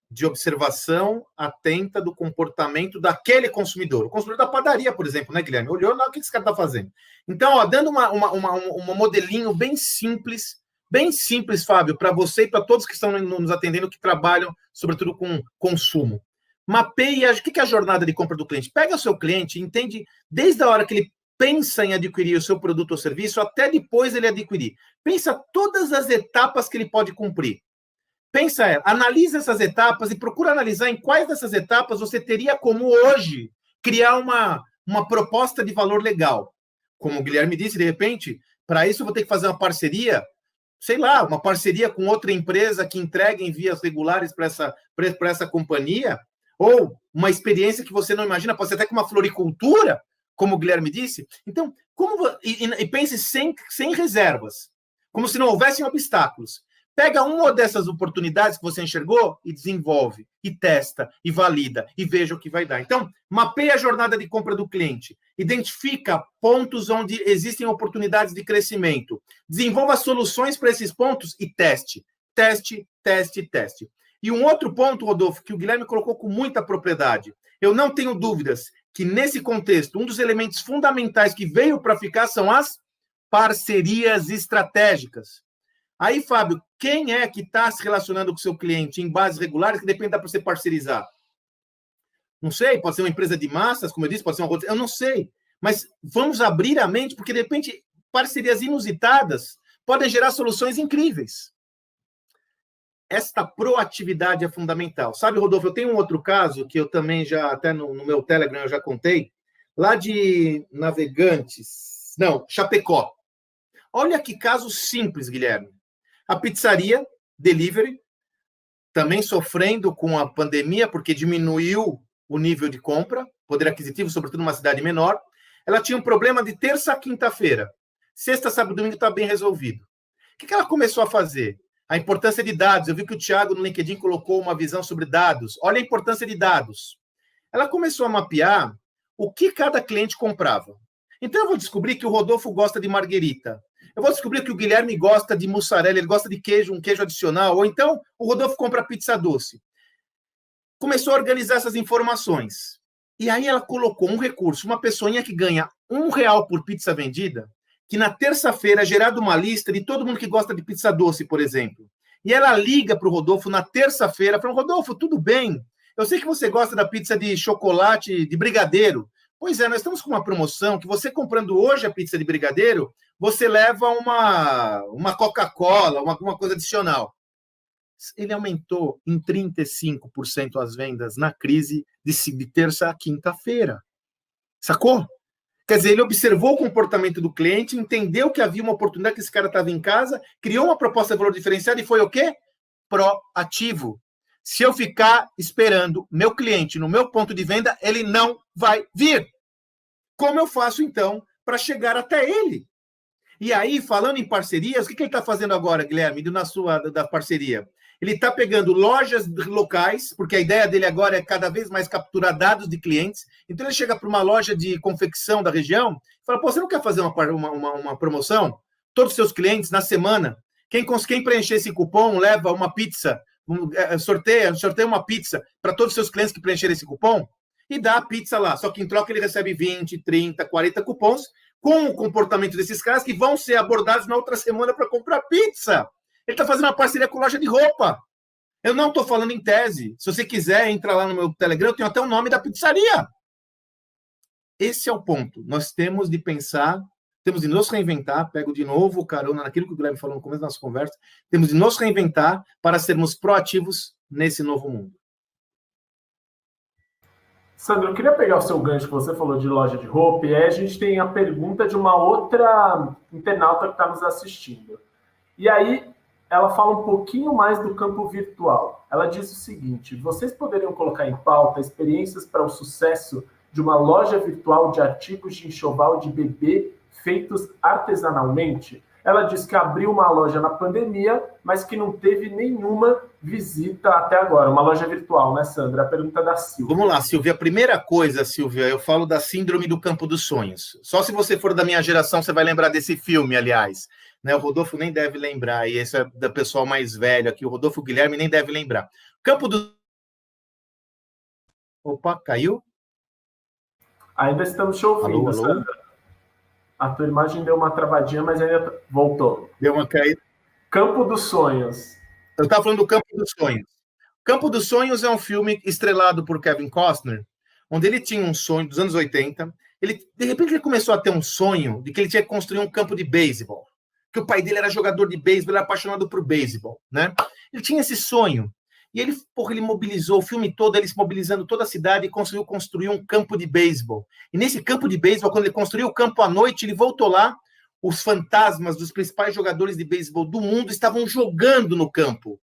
De observação atenta do comportamento daquele consumidor. O consumidor da padaria, por exemplo, né, Guilherme? Olhou lá o que esse cara está fazendo. Então, dando um modelinho bem simples, Fábio, para você e para todos que estão nos atendendo, que trabalham, sobretudo, com consumo. Mapeie o que é a jornada de compra do cliente. Pega o seu cliente e entende desde a hora que ele pensa em adquirir o seu produto ou serviço até depois ele adquirir. Pensa todas as etapas que ele pode cumprir. Analisa essas etapas e procura analisar em quais dessas etapas você teria como hoje criar uma proposta de valor legal. Como o Guilherme disse, de repente, para isso eu vou ter que fazer uma parceria, uma parceria com outra empresa que entregue em vias regulares para essa companhia, ou uma experiência que você não imagina, pode ser até com uma floricultura, como o Guilherme disse. Então, pense sem reservas, como se não houvessem obstáculos. Pega uma dessas oportunidades que você enxergou e desenvolve, e testa, e valida, e veja o que vai dar. Então, mapeia a jornada de compra do cliente, identifica pontos onde existem oportunidades de crescimento, desenvolva soluções para esses pontos e teste. E um outro ponto, Rodolfo, que o Guilherme colocou com muita propriedade. Eu não tenho dúvidas que, nesse contexto, um dos elementos fundamentais que veio para ficar são as parcerias estratégicas. Aí, Fábio, quem é que está se relacionando com o seu cliente em bases regulares que depende para você parcerizar? Não sei, pode ser uma empresa de massas, como eu disse, pode ser uma outra, eu não sei. Mas vamos abrir a mente, porque, de repente, parcerias inusitadas podem gerar soluções incríveis. Esta proatividade é fundamental. Sabe, Rodolfo, eu tenho um outro caso que eu também já, até no meu Telegram, eu já contei, lá de Chapecó. Olha que caso simples, Guilherme. A pizzaria, delivery, também sofrendo com a pandemia, porque diminuiu o nível de compra, poder aquisitivo, sobretudo numa cidade menor. Ela tinha um problema de terça a quinta-feira. Sexta, sábado e domingo está bem resolvido. O que ela começou a fazer? A importância de dados. Eu vi que o Thiago no LinkedIn colocou uma visão sobre dados. Olha a importância de dados. Ela começou a mapear o que cada cliente comprava. Então, eu vou descobrir que o Rodolfo gosta de marguerita. Eu vou descobrir que o Guilherme gosta de mussarela, ele gosta de queijo, um queijo adicional. Ou então, o Rodolfo compra pizza doce. Começou a organizar essas informações. E aí ela colocou um recurso, uma pessoinha que ganha R$1 por pizza vendida, que na terça-feira é gerada uma lista de todo mundo que gosta de pizza doce, por exemplo. E ela liga para o Rodolfo na terça-feira, falando, Rodolfo, tudo bem? Eu sei que você gosta da pizza de chocolate, de brigadeiro. Pois é, nós estamos com uma promoção que você comprando hoje a pizza de brigadeiro, você leva uma Coca-Cola, alguma coisa adicional. Ele aumentou em 35% as vendas na crise de terça a quinta-feira. Sacou? Quer dizer, ele observou o comportamento do cliente, entendeu que havia uma oportunidade, que esse cara estava em casa, criou uma proposta de valor diferenciado e foi o quê? Proativo. Se eu ficar esperando meu cliente no meu ponto de venda, ele não vai vir. Como eu faço, então, para chegar até ele? E aí, falando em parcerias, o que ele está fazendo agora, Guilherme, da parceria? Ele está pegando lojas locais, porque a ideia dele agora é cada vez mais capturar dados de clientes. Então, ele chega para uma loja de confecção da região e fala, você não quer fazer uma promoção? Todos os seus clientes, na semana, quem preencher esse cupom leva uma pizza, sorteia uma pizza para todos os seus clientes que preencherem esse cupom e dá a pizza lá. Só que em troca ele recebe 20, 30, 40 cupons com o comportamento desses caras que vão ser abordados na outra semana para comprar pizza. Ele está fazendo uma parceria com loja de roupa. Eu não estou falando em tese. Se você quiser, entra lá no meu Telegram, eu tenho até o nome da pizzaria. Esse é o ponto. Nós temos de pensar, temos de nos reinventar, pego de novo o carona naquilo que o Guilherme falou no começo da nossa conversa, temos de nos reinventar para sermos proativos nesse novo mundo. Sandro, eu queria pegar o seu gancho que você falou de loja de roupa, e aí a gente tem a pergunta de uma outra internauta que está nos assistindo. E aí ela fala um pouquinho mais do campo virtual. Ela diz o seguinte: vocês poderiam colocar em pauta experiências para o sucesso de uma loja virtual de artigos de enxoval de bebê feitos artesanalmente? Ela diz que abriu uma loja na pandemia, mas que não teve nenhuma visita até agora. Uma loja virtual, né, Sandra? A pergunta da Silvia. Vamos lá, Silvia. A primeira coisa, Silvia, eu falo da síndrome do campo dos sonhos. Só se você for da minha geração, você vai lembrar desse filme, aliás. Né, o Rodolfo nem deve lembrar, e esse é do pessoal mais velho aqui. O Rodolfo Guilherme nem deve lembrar. Campo do... Opa, caiu? Ainda estamos te ouvindo, alô, Sandra. A tua imagem deu uma travadinha, mas ainda voltou. Deu uma caída. Campo dos Sonhos. Eu estava falando do Campo dos Sonhos. Campo dos Sonhos é um filme estrelado por Kevin Costner, onde ele tinha um sonho dos anos 80. De repente, ele começou a ter um sonho de que ele tinha que construir um campo de beisebol. Que o pai dele era jogador de beisebol, ele era apaixonado por beisebol, né? Ele tinha esse sonho. E ele mobilizou o filme todo, ele se mobilizando toda a cidade e conseguiu construir um campo de beisebol. E nesse campo de beisebol, quando ele construiu o campo à noite, ele voltou lá, os fantasmas dos principais jogadores de beisebol do mundo estavam jogando no campo.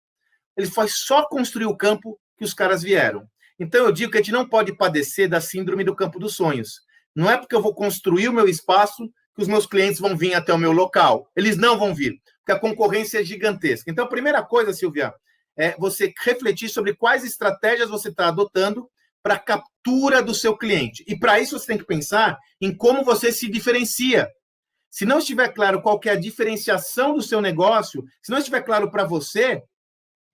Ele foi só construir o campo que os caras vieram. Então eu digo que a gente não pode padecer da síndrome do campo dos sonhos. Não é porque eu vou construir o meu espaço que os meus clientes vão vir até o meu local. Eles não vão vir, porque a concorrência é gigantesca. Então a primeira coisa, Silvia, é você refletir sobre quais estratégias você está adotando para a captura do seu cliente. E para isso você tem que pensar em como você se diferencia. Se não estiver claro qual que é a diferenciação do seu negócio, se não estiver claro para você,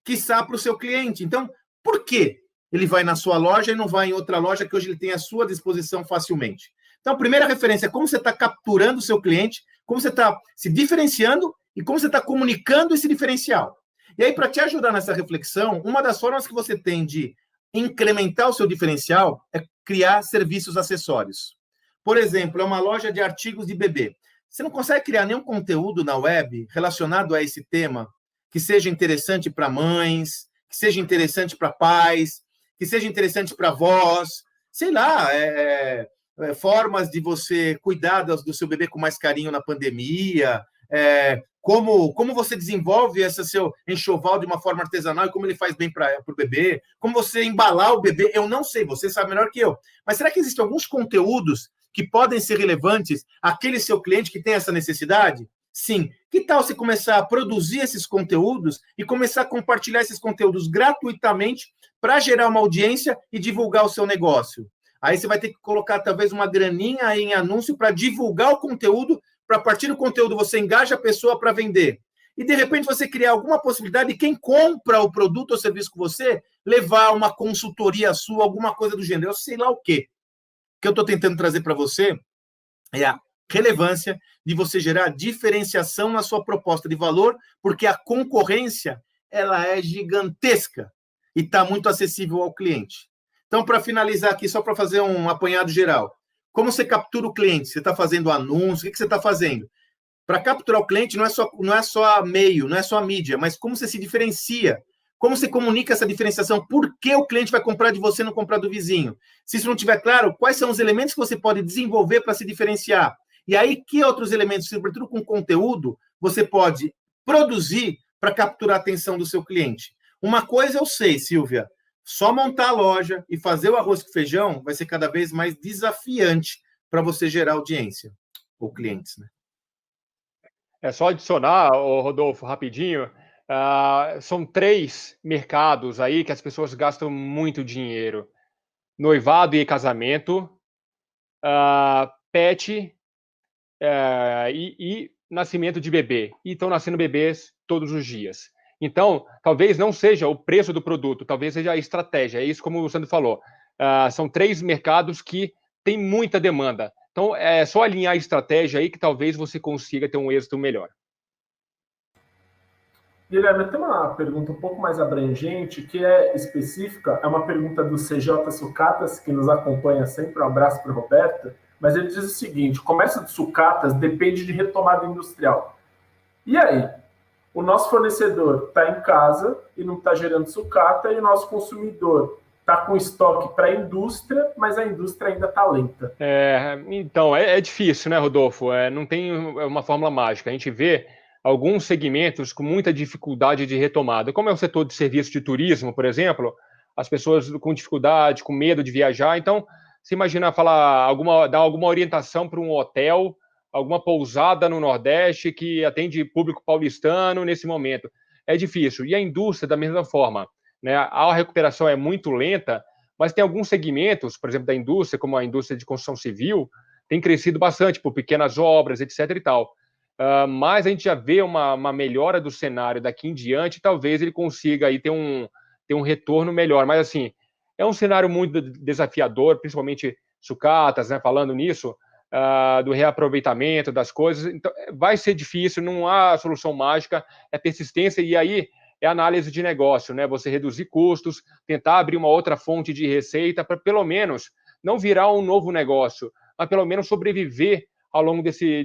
quiçá para o seu cliente. Então, por que ele vai na sua loja e não vai em outra loja que hoje ele tem à sua disposição facilmente? Então, a primeira referência é como você está capturando o seu cliente, como você está se diferenciando e como você está comunicando esse diferencial. E aí, para te ajudar nessa reflexão, uma das formas que você tem de incrementar o seu diferencial é criar serviços acessórios. Por exemplo, é uma loja de artigos de bebê. Você não consegue criar nenhum conteúdo na web relacionado a esse tema que seja interessante para mães, que seja interessante para pais, que seja interessante para avós, sei lá, formas de você cuidar do seu bebê com mais carinho na pandemia, como você desenvolve esse seu enxoval de uma forma artesanal e como ele faz bem para o bebê, como você embalar o bebê, eu não sei, você sabe melhor que eu. Mas será que existem alguns conteúdos que podem ser relevantes àquele seu cliente que tem essa necessidade? Sim. Que tal você começar a produzir esses conteúdos e começar a compartilhar esses conteúdos gratuitamente para gerar uma audiência e divulgar o seu negócio? Aí você vai ter que colocar talvez uma graninha aí em anúncio para divulgar o conteúdo, para a partir do conteúdo você engaja a pessoa para vender. E, de repente, você criar alguma possibilidade de quem compra o produto ou serviço com você levar uma consultoria sua, alguma coisa do gênero. Eu sei lá o quê. O que eu estou tentando trazer para você é a relevância de você gerar diferenciação na sua proposta de valor, porque a concorrência ela é gigantesca e está muito acessível ao cliente. Então, para finalizar aqui, só para fazer um apanhado geral, como você captura o cliente? Você está fazendo anúncio? O que você está fazendo? Para capturar o cliente não é só meio, não é só a mídia, mas como você se diferencia, como você comunica essa diferenciação, por que o cliente vai comprar de você e não comprar do vizinho? Se isso não estiver claro, quais são os elementos que você pode desenvolver para se diferenciar? E aí, que outros elementos, sobretudo com conteúdo, você pode produzir para capturar a atenção do seu cliente? Uma coisa eu sei, Silvia, só montar a loja e fazer o arroz com feijão vai ser cada vez mais desafiante para você gerar audiência, ou clientes, né? É só adicionar, Rodolfo, rapidinho, são 3 mercados aí que as pessoas gastam muito dinheiro. Noivado e casamento, pet e nascimento de bebê. E estão nascendo bebês todos os dias. Então, talvez não seja o preço do produto, talvez seja a estratégia. É isso como o Sandro falou. São 3 mercados que têm muita demanda. Então, é só alinhar a estratégia aí que talvez você consiga ter um êxito melhor. Guilherme, tem uma pergunta um pouco mais abrangente, que é específica, é uma pergunta do CJ Sucatas, que nos acompanha sempre, um abraço para o Roberto, mas ele diz o seguinte: o comércio de sucatas depende de retomada industrial. E aí? O nosso fornecedor está em casa e não está gerando sucata, e o nosso consumidor está com estoque para a indústria, mas a indústria ainda está lenta. Então, é difícil, né, Rodolfo? Não tem uma fórmula mágica. A gente vê alguns segmentos com muita dificuldade de retomada. Como é o setor de serviço de turismo, por exemplo, as pessoas com dificuldade, com medo de viajar. Então, se imagina dar alguma orientação para um hotel, alguma pousada no Nordeste que atende público paulistano nesse momento. É difícil. E a indústria, da mesma forma, né? A recuperação é muito lenta, mas tem alguns segmentos, por exemplo, da indústria, como a indústria de construção civil, tem crescido bastante por pequenas obras, etc. e tal. Mas a gente já vê uma melhora do cenário daqui em diante, talvez ele consiga aí ter um retorno melhor. Mas, assim, é um cenário muito desafiador, principalmente sucatas, né, falando nisso, do reaproveitamento das coisas. Então, vai ser difícil, não há solução mágica, é persistência, e aí é análise de negócio, né? Você reduzir custos, tentar abrir uma outra fonte de receita para, pelo menos, não virar um novo negócio, mas pelo menos sobreviver ao longo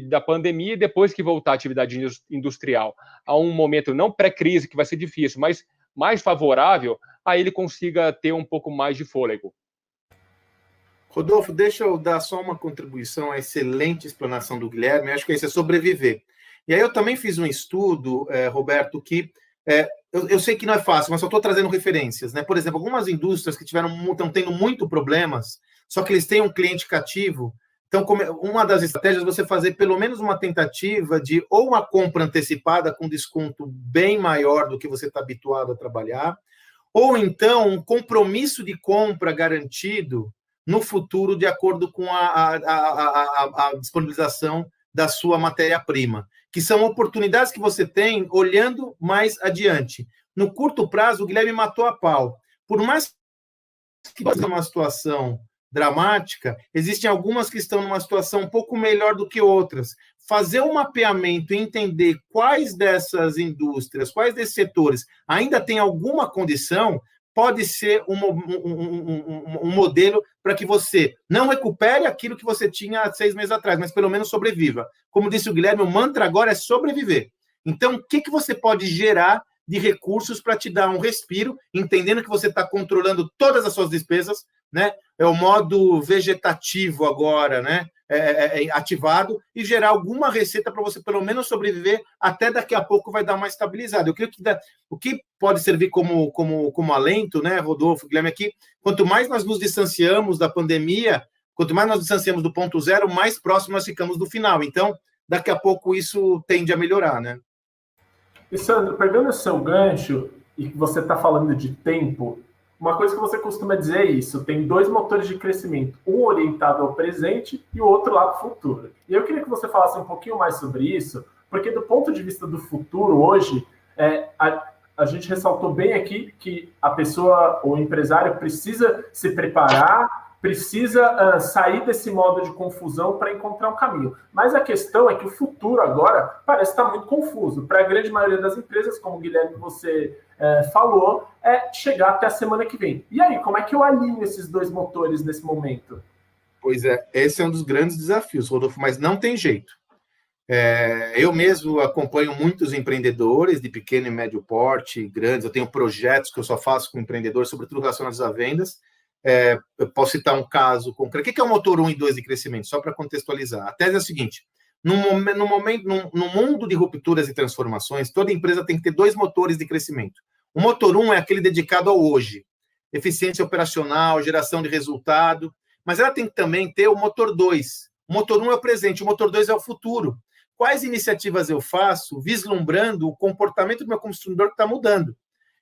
da pandemia e depois que voltar à atividade industrial. A um momento não pré-crise, que vai ser difícil, mas mais favorável, aí ele consiga ter um pouco mais de fôlego. Rodolfo, deixa eu dar só uma contribuição à excelente explanação do Guilherme. Eu acho que isso é sobreviver. E aí eu também fiz um estudo, Roberto, que eu sei que não é fácil, mas só estou trazendo referências, né? Por exemplo, algumas indústrias que estão tendo muito problemas, só que eles têm um cliente cativo. Então, uma das estratégias é você fazer pelo menos uma tentativa de ou uma compra antecipada com desconto bem maior do que você está habituado a trabalhar, ou então um compromisso de compra garantido no futuro, de acordo com a disponibilização da sua matéria-prima, que são oportunidades que você tem olhando mais adiante. No curto prazo, o Guilherme matou a pau. Por mais que seja uma situação dramática, existem algumas que estão numa situação um pouco melhor do que outras. Fazer um mapeamento e entender quais dessas indústrias, quais desses setores ainda tem alguma condição, pode ser um modelo para que você não recupere aquilo que você tinha há 6 meses atrás, mas pelo menos sobreviva. Como disse o Guilherme, o mantra agora é sobreviver. Então, o que você pode gerar de recursos para te dar um respiro, entendendo que você está controlando todas as suas despesas, né? É o modo vegetativo agora, né? Ativado, e gerar alguma receita para você pelo menos sobreviver, até daqui a pouco vai dar uma estabilizada. Eu creio que o que pode servir como alento, né, Rodolfo, Guilherme, aqui, quanto mais nós nos distanciamos da pandemia, quanto mais nós distanciamos do ponto zero, mais próximo nós ficamos do final. Então, daqui a pouco isso tende a melhorar, né? E, Sandro, pegando o seu gancho, e que você está falando de tempo, uma coisa que você costuma dizer é isso: tem 2 motores de crescimento, um orientado ao presente e o outro lá para o futuro. E eu queria que você falasse um pouquinho mais sobre isso, porque do ponto de vista do futuro, hoje, a gente ressaltou bem aqui que a pessoa, o empresário, precisa se preparar, precisa sair desse modo de confusão para encontrar um caminho. Mas a questão é que o futuro agora parece estar muito confuso. Para a grande maioria das empresas, como o Guilherme, você falou, é chegar até a semana que vem. E aí, como é que eu alinho esses 2 motores nesse momento? Pois é, esse é um dos grandes desafios, Rodolfo, mas não tem jeito. Eu mesmo acompanho muitos empreendedores de pequeno e médio porte, grandes. Eu tenho projetos que eu só faço com empreendedores, sobretudo relacionados a vendas. Eu posso citar um caso concreto. O que é o motor 1 e 2 de crescimento? Só para contextualizar. A tese é a seguinte: no mundo de rupturas e transformações, toda empresa tem que ter 2 motores de crescimento. O motor 1 é aquele dedicado ao hoje, eficiência operacional, geração de resultado, mas ela tem que também ter o motor 2. O motor 1 é o presente, o motor 2 é o futuro. Quais iniciativas eu faço vislumbrando o comportamento do meu consumidor que está mudando?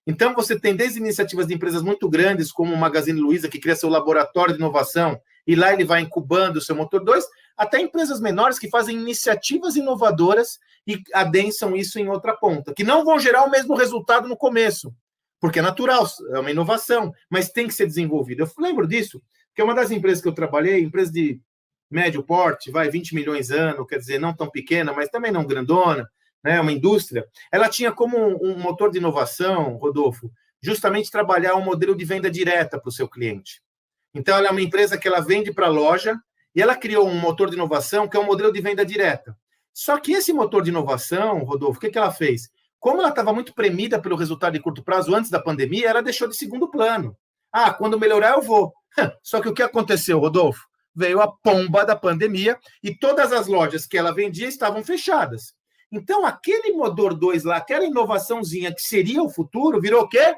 Então, você tem desde iniciativas de empresas muito grandes, como o Magazine Luiza, que cria seu laboratório de inovação, e lá ele vai incubando o seu motor 2, até empresas menores que fazem iniciativas inovadoras e adensam isso em outra ponta, que não vão gerar o mesmo resultado no começo, porque é natural, é uma inovação, mas tem que ser desenvolvida. Eu lembro disso, porque uma das empresas que eu trabalhei, empresa de médio porte, 20 milhões ano, quer dizer, não tão pequena, mas também não grandona, né, uma indústria, ela tinha como um motor de inovação, Rodolfo, justamente trabalhar um modelo de venda direta para o seu cliente. Então, ela é uma empresa que ela vende para a loja e ela criou um motor de inovação que é um modelo de venda direta. Só que esse motor de inovação, Rodolfo, o que ela fez? Como ela estava muito premida pelo resultado de curto prazo antes da pandemia, ela deixou de segundo plano. Ah, quando melhorar eu vou. Só que o que aconteceu, Rodolfo? Veio a pomba da pandemia e todas as lojas que ela vendia estavam fechadas. Então, aquele motor 2 lá, aquela inovaçãozinha que seria o futuro, virou o quê?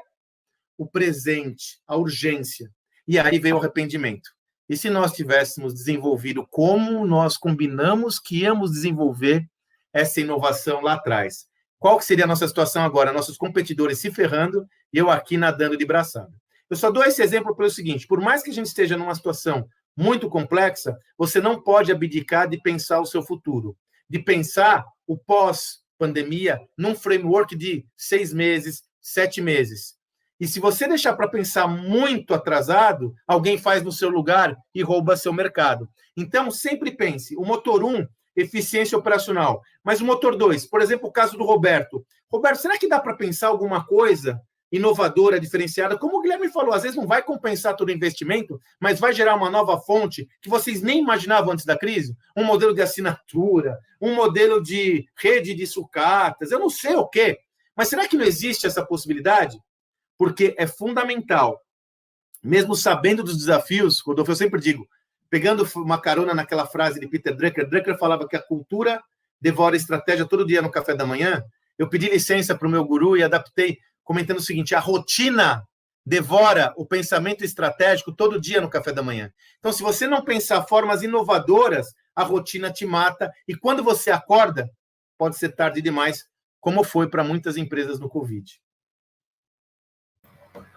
O presente, a urgência. E aí veio o arrependimento. E se nós tivéssemos desenvolvido como nós combinamos que íamos desenvolver essa inovação lá atrás? Qual que seria a nossa situação agora? Nossos competidores se ferrando e eu aqui nadando de braçada. Eu só dou esse exemplo pelo seguinte, por mais que a gente esteja numa situação muito complexa, você não pode abdicar de pensar o seu futuro, de pensar o pós-pandemia num framework de 6 meses, 7 meses. E se você deixar para pensar muito atrasado, alguém faz no seu lugar e rouba seu mercado. Então, sempre pense, o motor 1, eficiência operacional, mas o motor 2, por exemplo, o caso do Roberto. Roberto, será que dá para pensar alguma coisa inovadora, diferenciada? Como o Guilherme falou, às vezes não vai compensar todo o investimento, mas vai gerar uma nova fonte que vocês nem imaginavam antes da crise? Um modelo de assinatura, um modelo de rede de sucatas, eu não sei o quê. Mas será que não existe essa possibilidade? Porque é fundamental, mesmo sabendo dos desafios, Rodolfo, eu sempre digo, pegando uma carona naquela frase de Peter Drucker, Drucker falava que a cultura devora a estratégia todo dia no café da manhã. Eu pedi licença para o meu guru e adaptei, comentando o seguinte, a rotina devora o pensamento estratégico todo dia no café da manhã. Então, se você não pensar formas inovadoras, a rotina te mata, e quando você acorda, pode ser tarde demais, como foi para muitas empresas no Covid.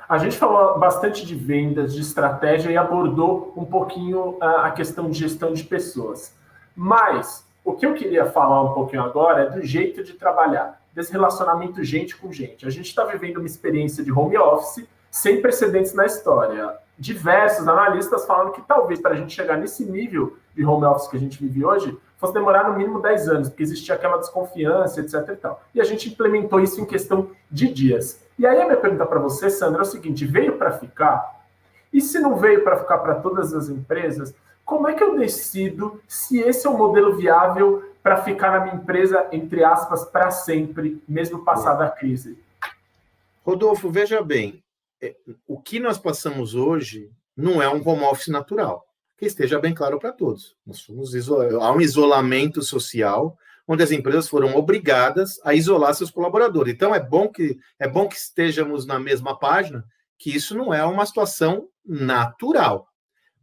A gente falou bastante de vendas, de estratégia e abordou um pouquinho a questão de gestão de pessoas. Mas o que eu queria falar um pouquinho agora é do jeito de trabalhar, desse relacionamento gente com gente. A gente está vivendo uma experiência de home office sem precedentes na história. Diversos analistas falam que talvez para a gente chegar nesse nível de home office que a gente vive hoje, fosse demorar no mínimo 10 anos, porque existia aquela desconfiança, etc. e tal. E a gente implementou isso em questão de dias. E aí a minha pergunta para você, Sandra, é o seguinte, veio para ficar? E se não veio para ficar para todas as empresas, como é que eu decido se esse é um modelo viável para ficar na minha empresa, entre aspas, para sempre, mesmo passada a crise? Rodolfo, veja bem, o que nós passamos hoje não é um home office natural, que esteja bem claro para todos. Há um isolamento social, onde as empresas foram obrigadas a isolar seus colaboradores. Então, é bom que estejamos na mesma página, que isso não é uma situação natural.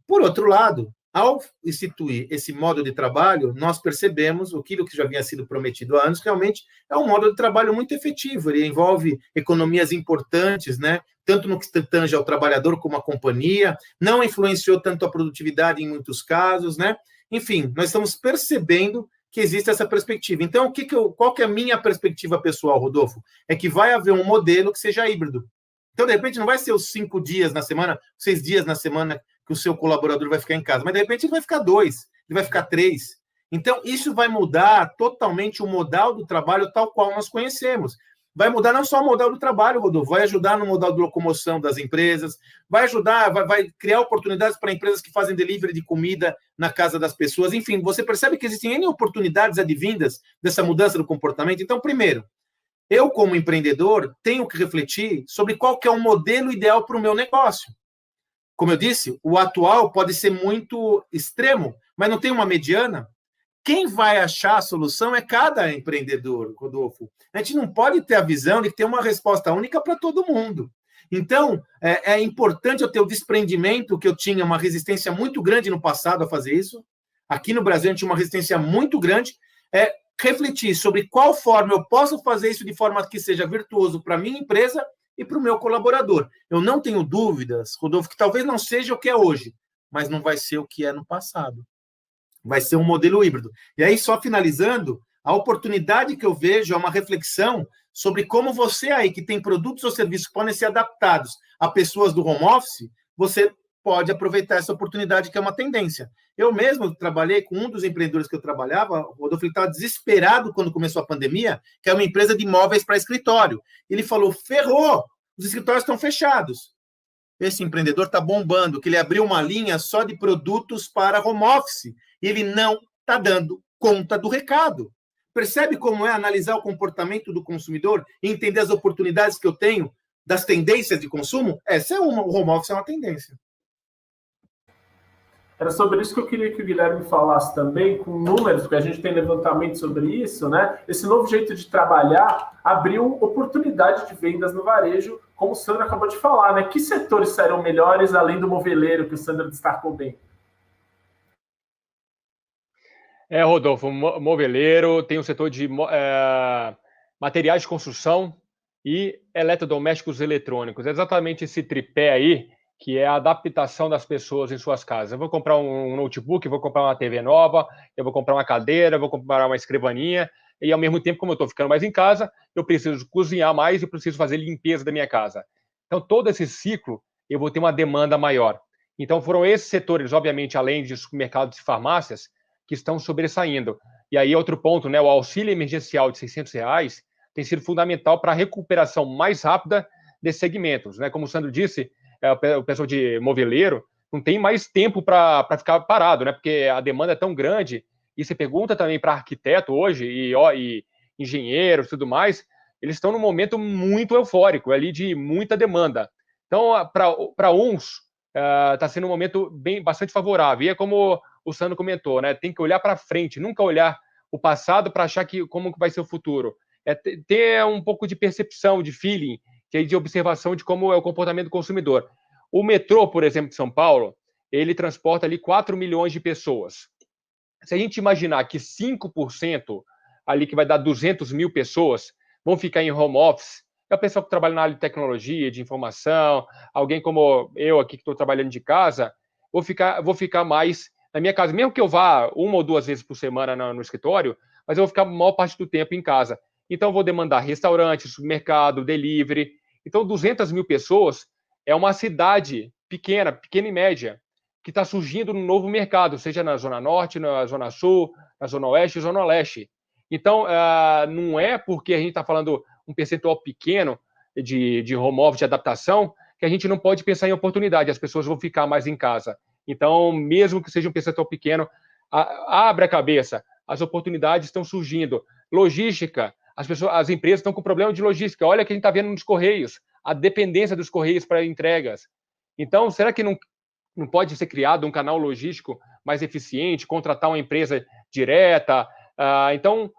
Por outro lado, ao instituir esse modo de trabalho, nós percebemos aquilo que já havia sido prometido há anos, realmente é um modo de trabalho muito efetivo, ele envolve economias importantes, né? Tanto no que tange ao trabalhador como à companhia, não influenciou tanto a produtividade em muitos casos, né? Enfim, nós estamos percebendo que existe essa perspectiva. Então, qual que é a minha perspectiva pessoal, Rodolfo? É que vai haver um modelo que seja híbrido. Então, de repente, não vai ser os 5 dias na semana, 6 dias na semana que o seu colaborador vai ficar em casa, mas, de repente, ele vai ficar 2, ele vai ficar 3. Então, isso vai mudar totalmente o modal do trabalho tal qual nós conhecemos. Vai mudar não só o modal do trabalho, Rodolfo, vai ajudar no modal de locomoção das empresas, vai ajudar, vai criar oportunidades para empresas que fazem delivery de comida na casa das pessoas. Enfim, você percebe que existem N oportunidades advindas dessa mudança do comportamento. Então, primeiro, eu, como empreendedor, tenho que refletir sobre qual que é o modelo ideal para o meu negócio. Como eu disse, o atual pode ser muito extremo, mas não tem uma mediana. Quem vai achar a solução é cada empreendedor, Rodolfo. A gente não pode ter a visão de ter uma resposta única para todo mundo. Então, é importante eu ter o desprendimento, que eu tinha uma resistência muito grande no passado a fazer isso. Aqui no Brasil, a gente tinha uma resistência muito grande. Refletir sobre qual forma eu posso fazer isso de forma que seja virtuoso para a minha empresa e para o meu colaborador. Eu não tenho dúvidas, Rodolfo, que talvez não seja o que é hoje, mas não vai ser o que é no passado. Vai ser um modelo híbrido. E aí, só finalizando, a oportunidade que eu vejo é uma reflexão sobre como você aí, que tem produtos ou serviços que podem ser adaptados a pessoas do home office, você pode aproveitar essa oportunidade, que é uma tendência. Eu mesmo trabalhei com um dos empreendedores que eu trabalhava, o Rodolfo, ele estava desesperado quando começou a pandemia, que é uma empresa de móveis para escritório. Ele falou, ferrou, os escritórios estão fechados. Esse empreendedor está bombando, que ele abriu uma linha só de produtos para home office, e ele não está dando conta do recado. Percebe como é analisar o comportamento do consumidor e entender as oportunidades que eu tenho das tendências de consumo? Essa é uma, o home office é uma tendência. Era sobre isso que eu queria que o Guilherme falasse também, com números, porque a gente tem levantamento sobre isso, né? Esse novo jeito de trabalhar abriu oportunidade de vendas no varejo, como o Sandro acabou de falar, né? Que setores serão melhores, além do moveleiro, que o Sandro destacou bem? Rodolfo, moveleiro, tem o setor de materiais de construção e eletrodomésticos eletrônicos. É exatamente esse tripé aí, que é a adaptação das pessoas em suas casas. Eu vou comprar um notebook, vou comprar uma TV nova, eu vou comprar uma cadeira, vou comprar uma escrivaninha, e ao mesmo tempo, como eu estou ficando mais em casa, eu preciso cozinhar mais e preciso fazer limpeza da minha casa. Então, todo esse ciclo, eu vou ter uma demanda maior. Então, foram esses setores, obviamente, além de supermercados e farmácias, que estão sobressaindo. E aí, outro ponto, né, o auxílio emergencial de R$600 tem sido fundamental para a recuperação mais rápida desses segmentos. Né? Como o Sandro disse, o pessoal de moveleiro não tem mais tempo para ficar parado, né? Porque a demanda é tão grande. E você pergunta também para arquiteto hoje e engenheiros e tudo mais, eles estão num momento muito eufórico, ali de muita demanda. Então, para uns, está sendo um momento bastante favorável. E é como o Sandro comentou, né? Tem que olhar para frente, nunca olhar o passado para achar como vai ser o futuro. É ter um pouco de percepção, de feeling, de observação de como é o comportamento do consumidor. O metrô, por exemplo, de São Paulo, ele transporta ali 4 milhões de pessoas. Se a gente imaginar que 5% ali, que vai dar 200 mil pessoas, vão ficar em home office, é o pessoal que trabalha na área de tecnologia, de informação, alguém como eu aqui que estou trabalhando de casa, vou ficar mais na minha casa, mesmo que eu vá 1 ou 2 vezes por semana no escritório, mas eu vou ficar a maior parte do tempo em casa. Então, vou demandar restaurante, supermercado, delivery. Então, 200 mil pessoas é uma cidade pequena e média, que está surgindo num novo mercado, seja na Zona Norte, na Zona Sul, na Zona Oeste e Zona Leste. Então, não é porque a gente está falando um percentual pequeno de home office, de adaptação, que a gente não pode pensar em oportunidade. As pessoas vão ficar mais em casa. Então, mesmo que seja um percentual pequeno, abre a cabeça. As oportunidades estão surgindo. Logística. As empresas estão com problema de logística. Olha o que a gente está vendo nos Correios, a dependência dos Correios para entregas. Então, será que não pode ser criado um canal logístico mais eficiente, contratar uma empresa direta? Então,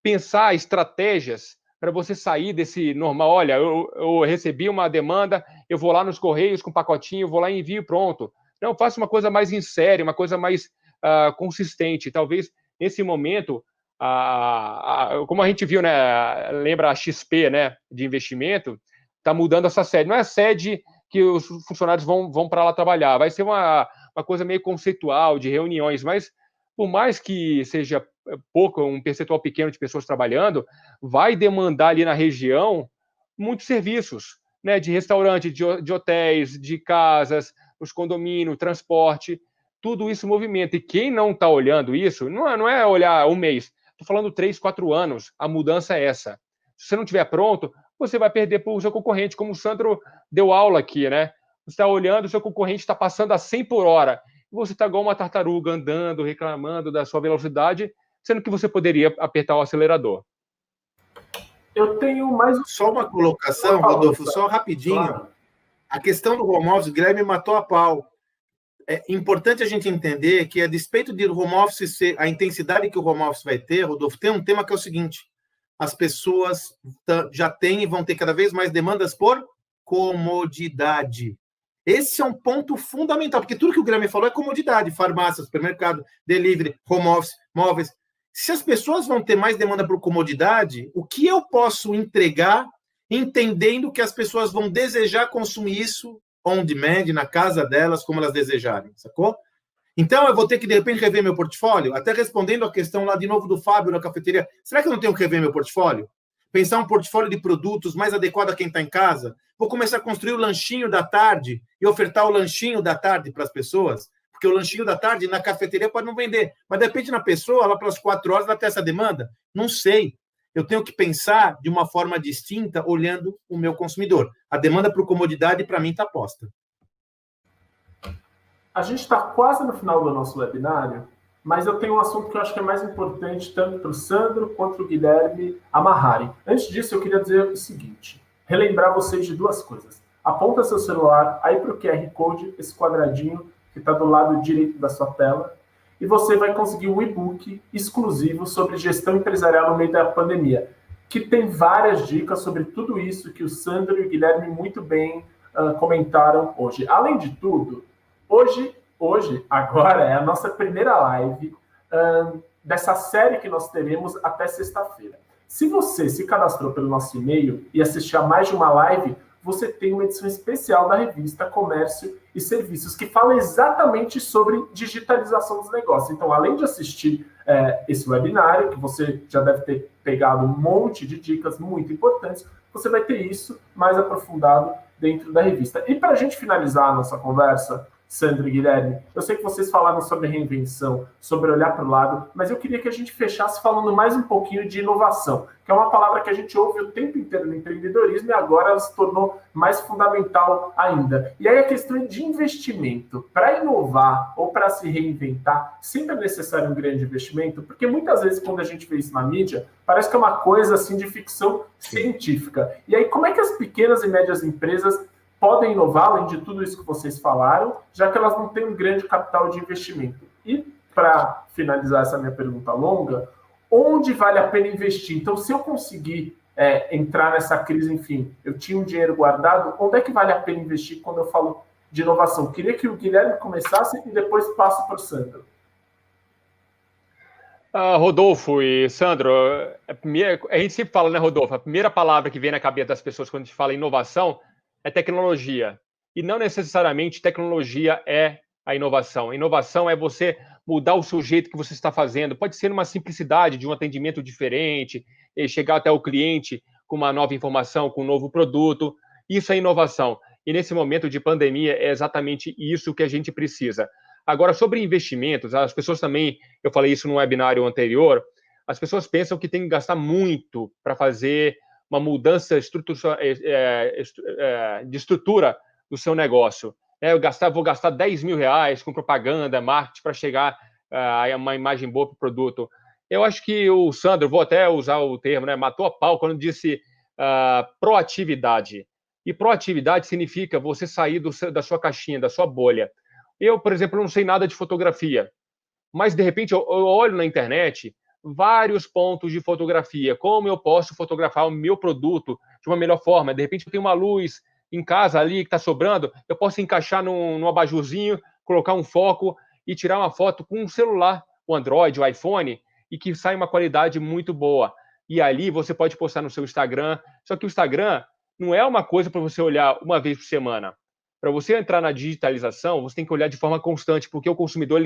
pensar estratégias para você sair desse normal. Olha, eu recebi uma demanda, eu vou lá nos Correios com um pacotinho, vou lá e envio pronto. Não, faça uma coisa mais em série, uma coisa mais consistente. Talvez, nesse momento, como a gente viu, né, lembra a XP, né, de investimento, está mudando essa sede. Não é a sede que os funcionários vão para lá trabalhar, vai ser uma coisa meio conceitual, de reuniões, mas por mais que seja pouco, um percentual pequeno de pessoas trabalhando, vai demandar ali na região muitos serviços, né, de restaurante, de hotéis, de casas, os condomínios, transporte, tudo isso movimenta. E quem não está olhando isso, não é olhar um mês, estou falando 3, 4 anos, a mudança é essa. Se você não estiver pronto, você vai perder para o seu concorrente, como o Sandro deu aula aqui, né? Você está olhando, o seu concorrente está passando a 100 por hora, e você está igual uma tartaruga, andando, reclamando da sua velocidade, sendo que você poderia apertar o acelerador. Eu tenho mais... Só uma colocação, Rodolfo, só rapidinho. Claro. A questão do home office, o Guilherme matou a pau. É importante a gente entender que, a despeito de home office ser a intensidade que o home office vai ter, Rodolfo, tem um tema que é o seguinte: as pessoas já têm e vão ter cada vez mais demandas por comodidade. Esse é um ponto fundamental, porque tudo que o Guilherme falou é comodidade: farmácia, supermercado, delivery, home office, móveis. Se as pessoas vão ter mais demanda por comodidade, o que eu posso entregar entendendo que as pessoas vão desejar consumir isso on demand, na casa delas, como elas desejarem, sacou? Então, eu vou ter que, de repente, rever meu portfólio? Até respondendo a questão lá, de novo, do Fábio na cafeteria. Será que eu não tenho que rever meu portfólio? pensar um portfólio de produtos mais adequado a quem está em casa, vou começar a construir o lanchinho da tarde e ofertar o lanchinho da tarde para as pessoas, porque o lanchinho da tarde na cafeteria pode não vender, mas de repente na pessoa, lá pelas 4 horas, ela tem essa demanda? Não sei. Eu tenho que pensar de uma forma distinta, olhando o meu consumidor. A demanda por comodidade, para mim, está posta. A gente está quase no final do nosso webinário, mas eu tenho um assunto que eu acho que é mais importante tanto para o Sandro quanto para o Guilherme amarrarem. Antes disso, eu queria dizer o seguinte, relembrar vocês de 2 coisas. Aponta seu celular aí para o QR Code, esse quadradinho que está do lado direito da sua tela, e você vai conseguir um e-book exclusivo sobre gestão empresarial no meio da pandemia, que tem várias dicas sobre tudo isso que o Sandro e o Guilherme muito bem comentaram hoje. Além de tudo, agora é a nossa primeira live dessa série que nós teremos até sexta-feira. Se você se cadastrou pelo nosso e-mail e assistir a mais de uma live, você tem uma edição especial da revista Comércio e Serviços, que fala exatamente sobre digitalização dos negócios. Então, além de assistir esse webinário, que você já deve ter pegado um monte de dicas muito importantes, você vai ter isso mais aprofundado dentro da revista. E para a gente finalizar a nossa conversa, Sandro e Guilherme, eu sei que vocês falaram sobre reinvenção, sobre olhar para o lado, mas eu queria que a gente fechasse falando mais um pouquinho de inovação, que é uma palavra que a gente ouve o tempo inteiro no empreendedorismo e agora ela se tornou mais fundamental ainda. E aí a questão é de investimento. Para inovar ou para se reinventar, sempre é necessário um grande investimento, porque muitas vezes quando a gente vê isso na mídia, parece que é uma coisa assim de ficção científica. E aí como é que as pequenas e médias empresas podem inovar, além de tudo isso que vocês falaram, já que elas não têm um grande capital de investimento? E, para finalizar essa minha pergunta longa, onde vale a pena investir? Então, se eu conseguir entrar nessa crise, enfim, eu tinha um dinheiro guardado, onde é que vale a pena investir quando eu falo de inovação? Queria que o Guilherme começasse e depois passo para o Sandro. Rodolfo e Sandro, a gente sempre fala, né, Rodolfo? A primeira palavra que vem na cabeça das pessoas quando a gente fala inovação é tecnologia. E não necessariamente tecnologia é a inovação. A inovação é você mudar o seu jeito que você está fazendo. Pode ser uma simplicidade de um atendimento diferente, chegar até o cliente com uma nova informação, com um novo produto. Isso é inovação. E nesse momento de pandemia é exatamente isso que a gente precisa. Agora, sobre investimentos, as pessoas também, eu falei isso no webinário anterior, as pessoas pensam que tem que gastar muito para fazer uma mudança de estrutura do seu negócio. Vou gastar 10 mil reais com propaganda, marketing, para chegar a uma imagem boa para o produto. Eu acho que o Sandro, vou até usar o termo, né, matou a pau quando disse proatividade. E proatividade significa você sair da sua caixinha, da sua bolha. Eu, por exemplo, não sei nada de fotografia, mas, de repente, eu olho na internet vários pontos de fotografia, como eu posso fotografar o meu produto de uma melhor forma. De repente, eu tenho uma luz em casa ali que está sobrando, eu posso encaixar num abajurzinho, colocar um foco e tirar uma foto com um celular, o Android, o iPhone, e que sai uma qualidade muito boa. E ali você pode postar no seu Instagram, só que o Instagram não é uma coisa para você olhar uma vez por semana. Para você entrar na digitalização, você tem que olhar de forma constante, porque o consumidor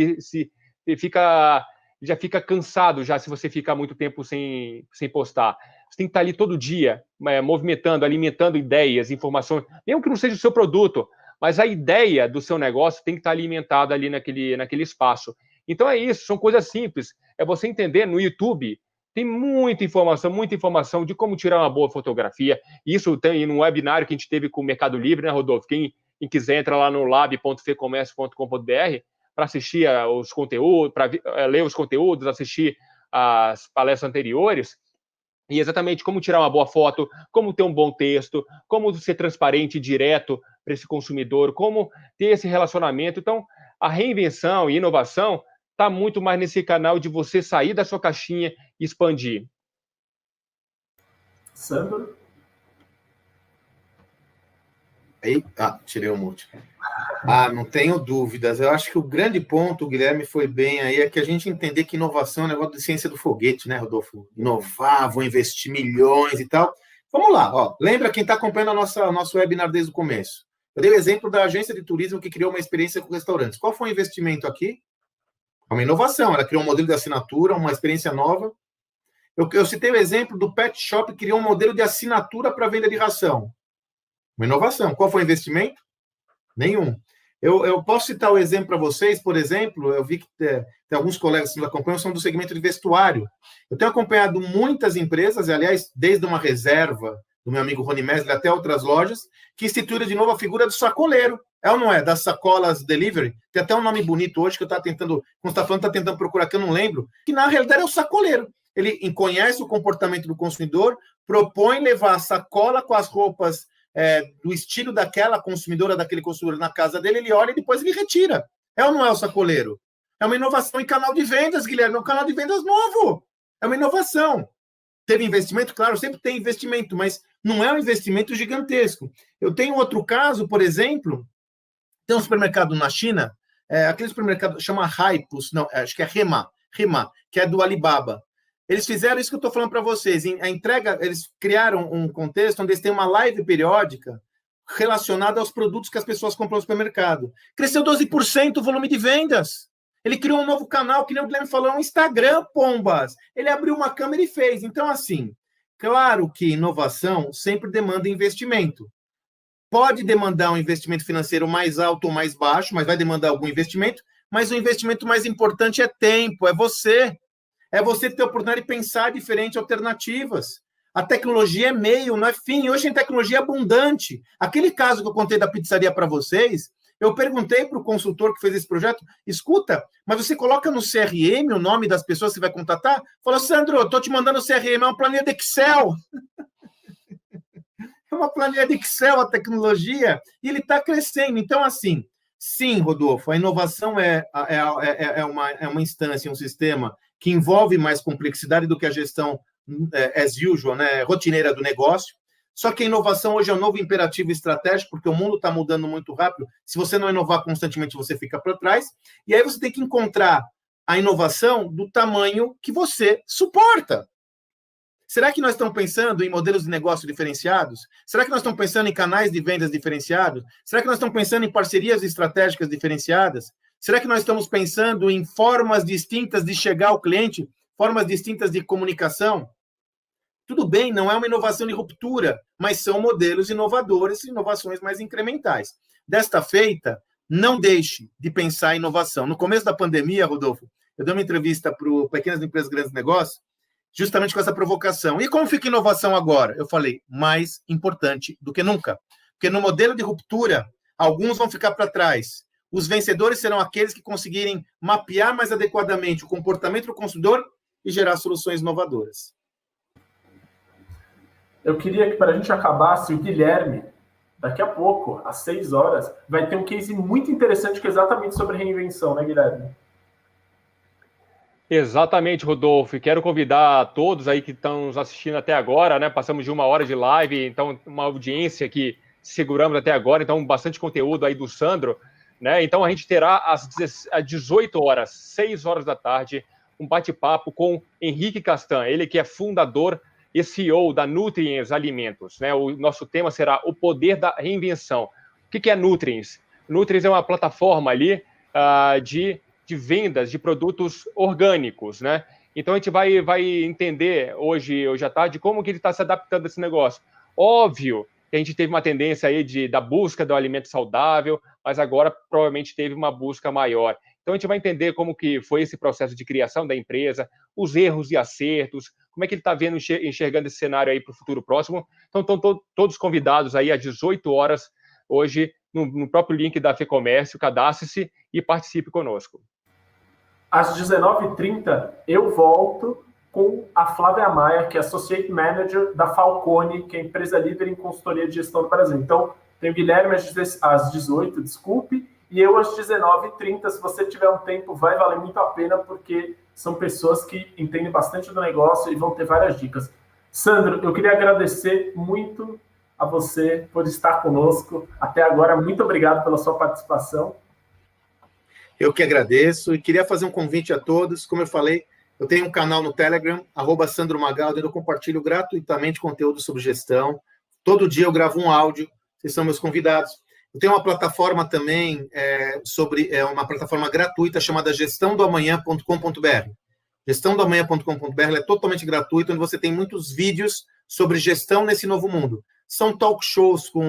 já fica cansado já se você ficar muito tempo sem postar. Você tem que estar ali todo dia, movimentando, alimentando ideias, informações, mesmo que não seja o seu produto, mas a ideia do seu negócio tem que estar alimentada ali naquele espaço. Então é isso, são coisas simples. É você entender, no YouTube tem muita informação de como tirar uma boa fotografia. Isso tem no webinário que a gente teve com o Mercado Livre, né, Rodolfo? Quem quiser, entra lá no lab.fecomércio.com.br para assistir os conteúdos, para ler os conteúdos, assistir as palestras anteriores, e exatamente como tirar uma boa foto, como ter um bom texto, como ser transparente e direto para esse consumidor, como ter esse relacionamento. Então, a reinvenção e inovação está muito mais nesse canal de você sair da sua caixinha e expandir. Sandro? Tirei o mute. Não tenho dúvidas. Eu acho que o grande ponto, o Guilherme foi bem aí, é que a gente entender que inovação é um negócio de ciência do foguete, né, Rodolfo? Inovar, vou investir milhões e tal. Vamos lá, lembra quem está acompanhando nosso webinar desde o começo? Eu dei o exemplo da agência de turismo que criou uma experiência com restaurantes. Qual foi o investimento aqui? Uma inovação. Ela criou um modelo de assinatura, uma experiência nova. Eu citei o exemplo do Pet Shop, que criou um modelo de assinatura para venda de ração. Uma inovação. Qual foi o investimento? Nenhum. Eu posso citar o exemplo para vocês, por exemplo, eu vi que tem alguns colegas que nos acompanham, são do segmento de vestuário. Eu tenho acompanhado muitas empresas, aliás, desde uma reserva do meu amigo Rony Mesler até outras lojas, que instituíram de novo a figura do sacoleiro. É ou não é? Das sacolas delivery. Tem até um nome bonito hoje que eu estava tentando, quando está falando, está tentando procurar, que eu não lembro, que na realidade é o sacoleiro. Ele conhece o comportamento do consumidor, propõe levar a sacola com as roupas do estilo daquela consumidora, daquele consumidor na casa dele, ele olha e depois ele retira. É ou não é o sacoleiro? É uma inovação em canal de vendas, Guilherme, é um canal de vendas novo. É uma inovação. Teve investimento? Claro, sempre tem investimento, mas não é um investimento gigantesco. Eu tenho outro caso, por exemplo, tem um supermercado na China, aquele supermercado chama Haipus, não, acho que é Hema, que é do Alibaba. Eles fizeram isso que eu estou falando para vocês. A entrega, eles criaram um contexto onde eles têm uma live periódica relacionada aos produtos que as pessoas compram no supermercado. Cresceu 12% o volume de vendas. Ele criou um novo canal, que nem o Guilherme falou, um Instagram, pombas. Ele abriu uma câmera e fez. Então, assim, claro que inovação sempre demanda investimento. Pode demandar um investimento financeiro mais alto ou mais baixo, mas vai demandar algum investimento, mas o investimento mais importante é tempo, é você. É você ter a oportunidade de pensar diferente, alternativas. A tecnologia é meio, não é fim. Hoje tem tecnologia abundante. Aquele caso que eu contei da pizzaria para vocês, eu perguntei para o consultor que fez esse projeto, escuta, mas você coloca no CRM o nome das pessoas que você vai contatar? Falou, Sandro, estou te mandando o CRM, é uma planilha de Excel. É uma planilha de Excel, a tecnologia, e ele está crescendo. Então, assim, sim, Rodolfo, a inovação é uma instância, um sistema que envolve mais complexidade do que a gestão as usual, né, rotineira do negócio. Só que a inovação hoje é um novo imperativo estratégico, porque o mundo está mudando muito rápido. Se você não inovar constantemente, você fica para trás. E aí você tem que encontrar a inovação do tamanho que você suporta. Será que nós estamos pensando em modelos de negócio diferenciados? Será que nós estamos pensando em canais de vendas diferenciados? Será que nós estamos pensando em parcerias estratégicas diferenciadas? Será que nós estamos pensando em formas distintas de chegar ao cliente, formas distintas de comunicação? Tudo bem, não é uma inovação de ruptura, mas são modelos inovadores, inovações mais incrementais. Desta feita, não deixe de pensar em inovação. No começo da pandemia, Rodolfo, eu dei uma entrevista para o Pequenas Empresas, Grandes Negócios, justamente com essa provocação. E como fica a inovação agora? Eu falei, mais importante do que nunca. Porque no modelo de ruptura, alguns vão ficar para trás. Os vencedores serão aqueles que conseguirem mapear mais adequadamente o comportamento do consumidor e gerar soluções inovadoras. Eu queria que, para a gente acabar, o Guilherme, daqui a pouco, às 6 horas, vai ter um case muito interessante que é exatamente sobre reinvenção, né, Guilherme? Exatamente, Rodolfo. E quero convidar todos aí que estão nos assistindo até agora, né? Passamos de 1 hora de live, então uma audiência que seguramos até agora, então bastante conteúdo aí do Sandro, né? Então a gente terá às 18 horas, 6 horas da tarde, um bate-papo com Henrique Castan, ele que é fundador e CEO da Nutriens Alimentos, né? O nosso tema será o poder da reinvenção. O que é a Nutriens? Nutriens é uma plataforma ali de vendas de produtos orgânicos, né? Então a gente vai entender hoje à tarde como que ele está se adaptando a esse negócio. Óbvio que a gente teve uma tendência aí da busca do alimento saudável, mas agora provavelmente teve uma busca maior. Então a gente vai entender como que foi esse processo de criação da empresa, os erros e acertos, como é que ele está vendo, enxergando esse cenário aí para o futuro próximo. Então estão todos convidados aí às 18 horas hoje no próprio link da FEComércio, cadastre-se e participe conosco. Às 19h30, eu volto com a Flávia Maia, que é Associate Manager da Falcone, que é a empresa líder em consultoria de gestão do Brasil. Então, tem o Guilherme às 18, desculpe, e eu às 19h30. Se você tiver um tempo, vai valer muito a pena, porque são pessoas que entendem bastante do negócio e vão ter várias dicas. Sandro, eu queria agradecer muito a você por estar conosco até agora. Muito obrigado pela sua participação. Eu que agradeço e queria fazer um convite a todos. Como eu falei, eu tenho um canal no Telegram, @SandroMagaldi, onde eu compartilho gratuitamente conteúdo sobre gestão. Todo dia eu gravo um áudio, vocês são meus convidados. Eu tenho uma plataforma também uma plataforma gratuita chamada gestãodoamanhã.com.br, gestãodamanhã.com.br, é totalmente gratuito, onde você tem muitos vídeos sobre gestão nesse novo mundo. São talk shows com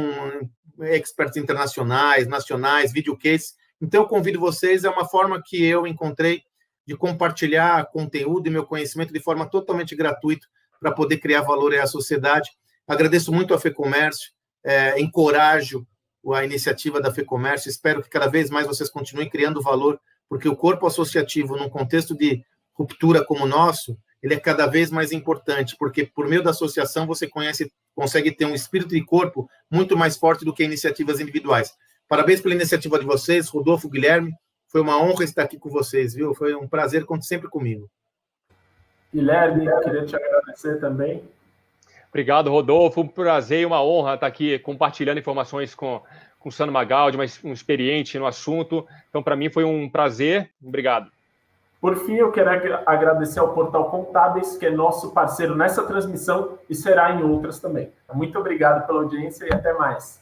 experts internacionais, nacionais, videocases. Então, eu convido vocês, é uma forma que eu encontrei de compartilhar conteúdo e meu conhecimento de forma totalmente gratuita para poder criar valor à sociedade. Agradeço muito a FEComércio, encorajo a iniciativa da FEComércio, espero que cada vez mais vocês continuem criando valor, porque o corpo associativo, num contexto de ruptura como o nosso, ele é cada vez mais importante, porque por meio da associação você consegue ter um espírito de corpo muito mais forte do que iniciativas individuais. Parabéns pela iniciativa de vocês, Rodolfo, Guilherme, foi uma honra estar aqui com vocês, viu? Foi um prazer, conte sempre comigo. Guilherme, eu queria te agradecer também. Obrigado, Rodolfo. Um prazer e uma honra estar aqui compartilhando informações com o Sandro Magaldi, um experiente no assunto. Então, para mim, foi um prazer. Obrigado. Por fim, eu quero agradecer ao Portal Contábeis, que é nosso parceiro nessa transmissão e será em outras também. Muito obrigado pela audiência e até mais.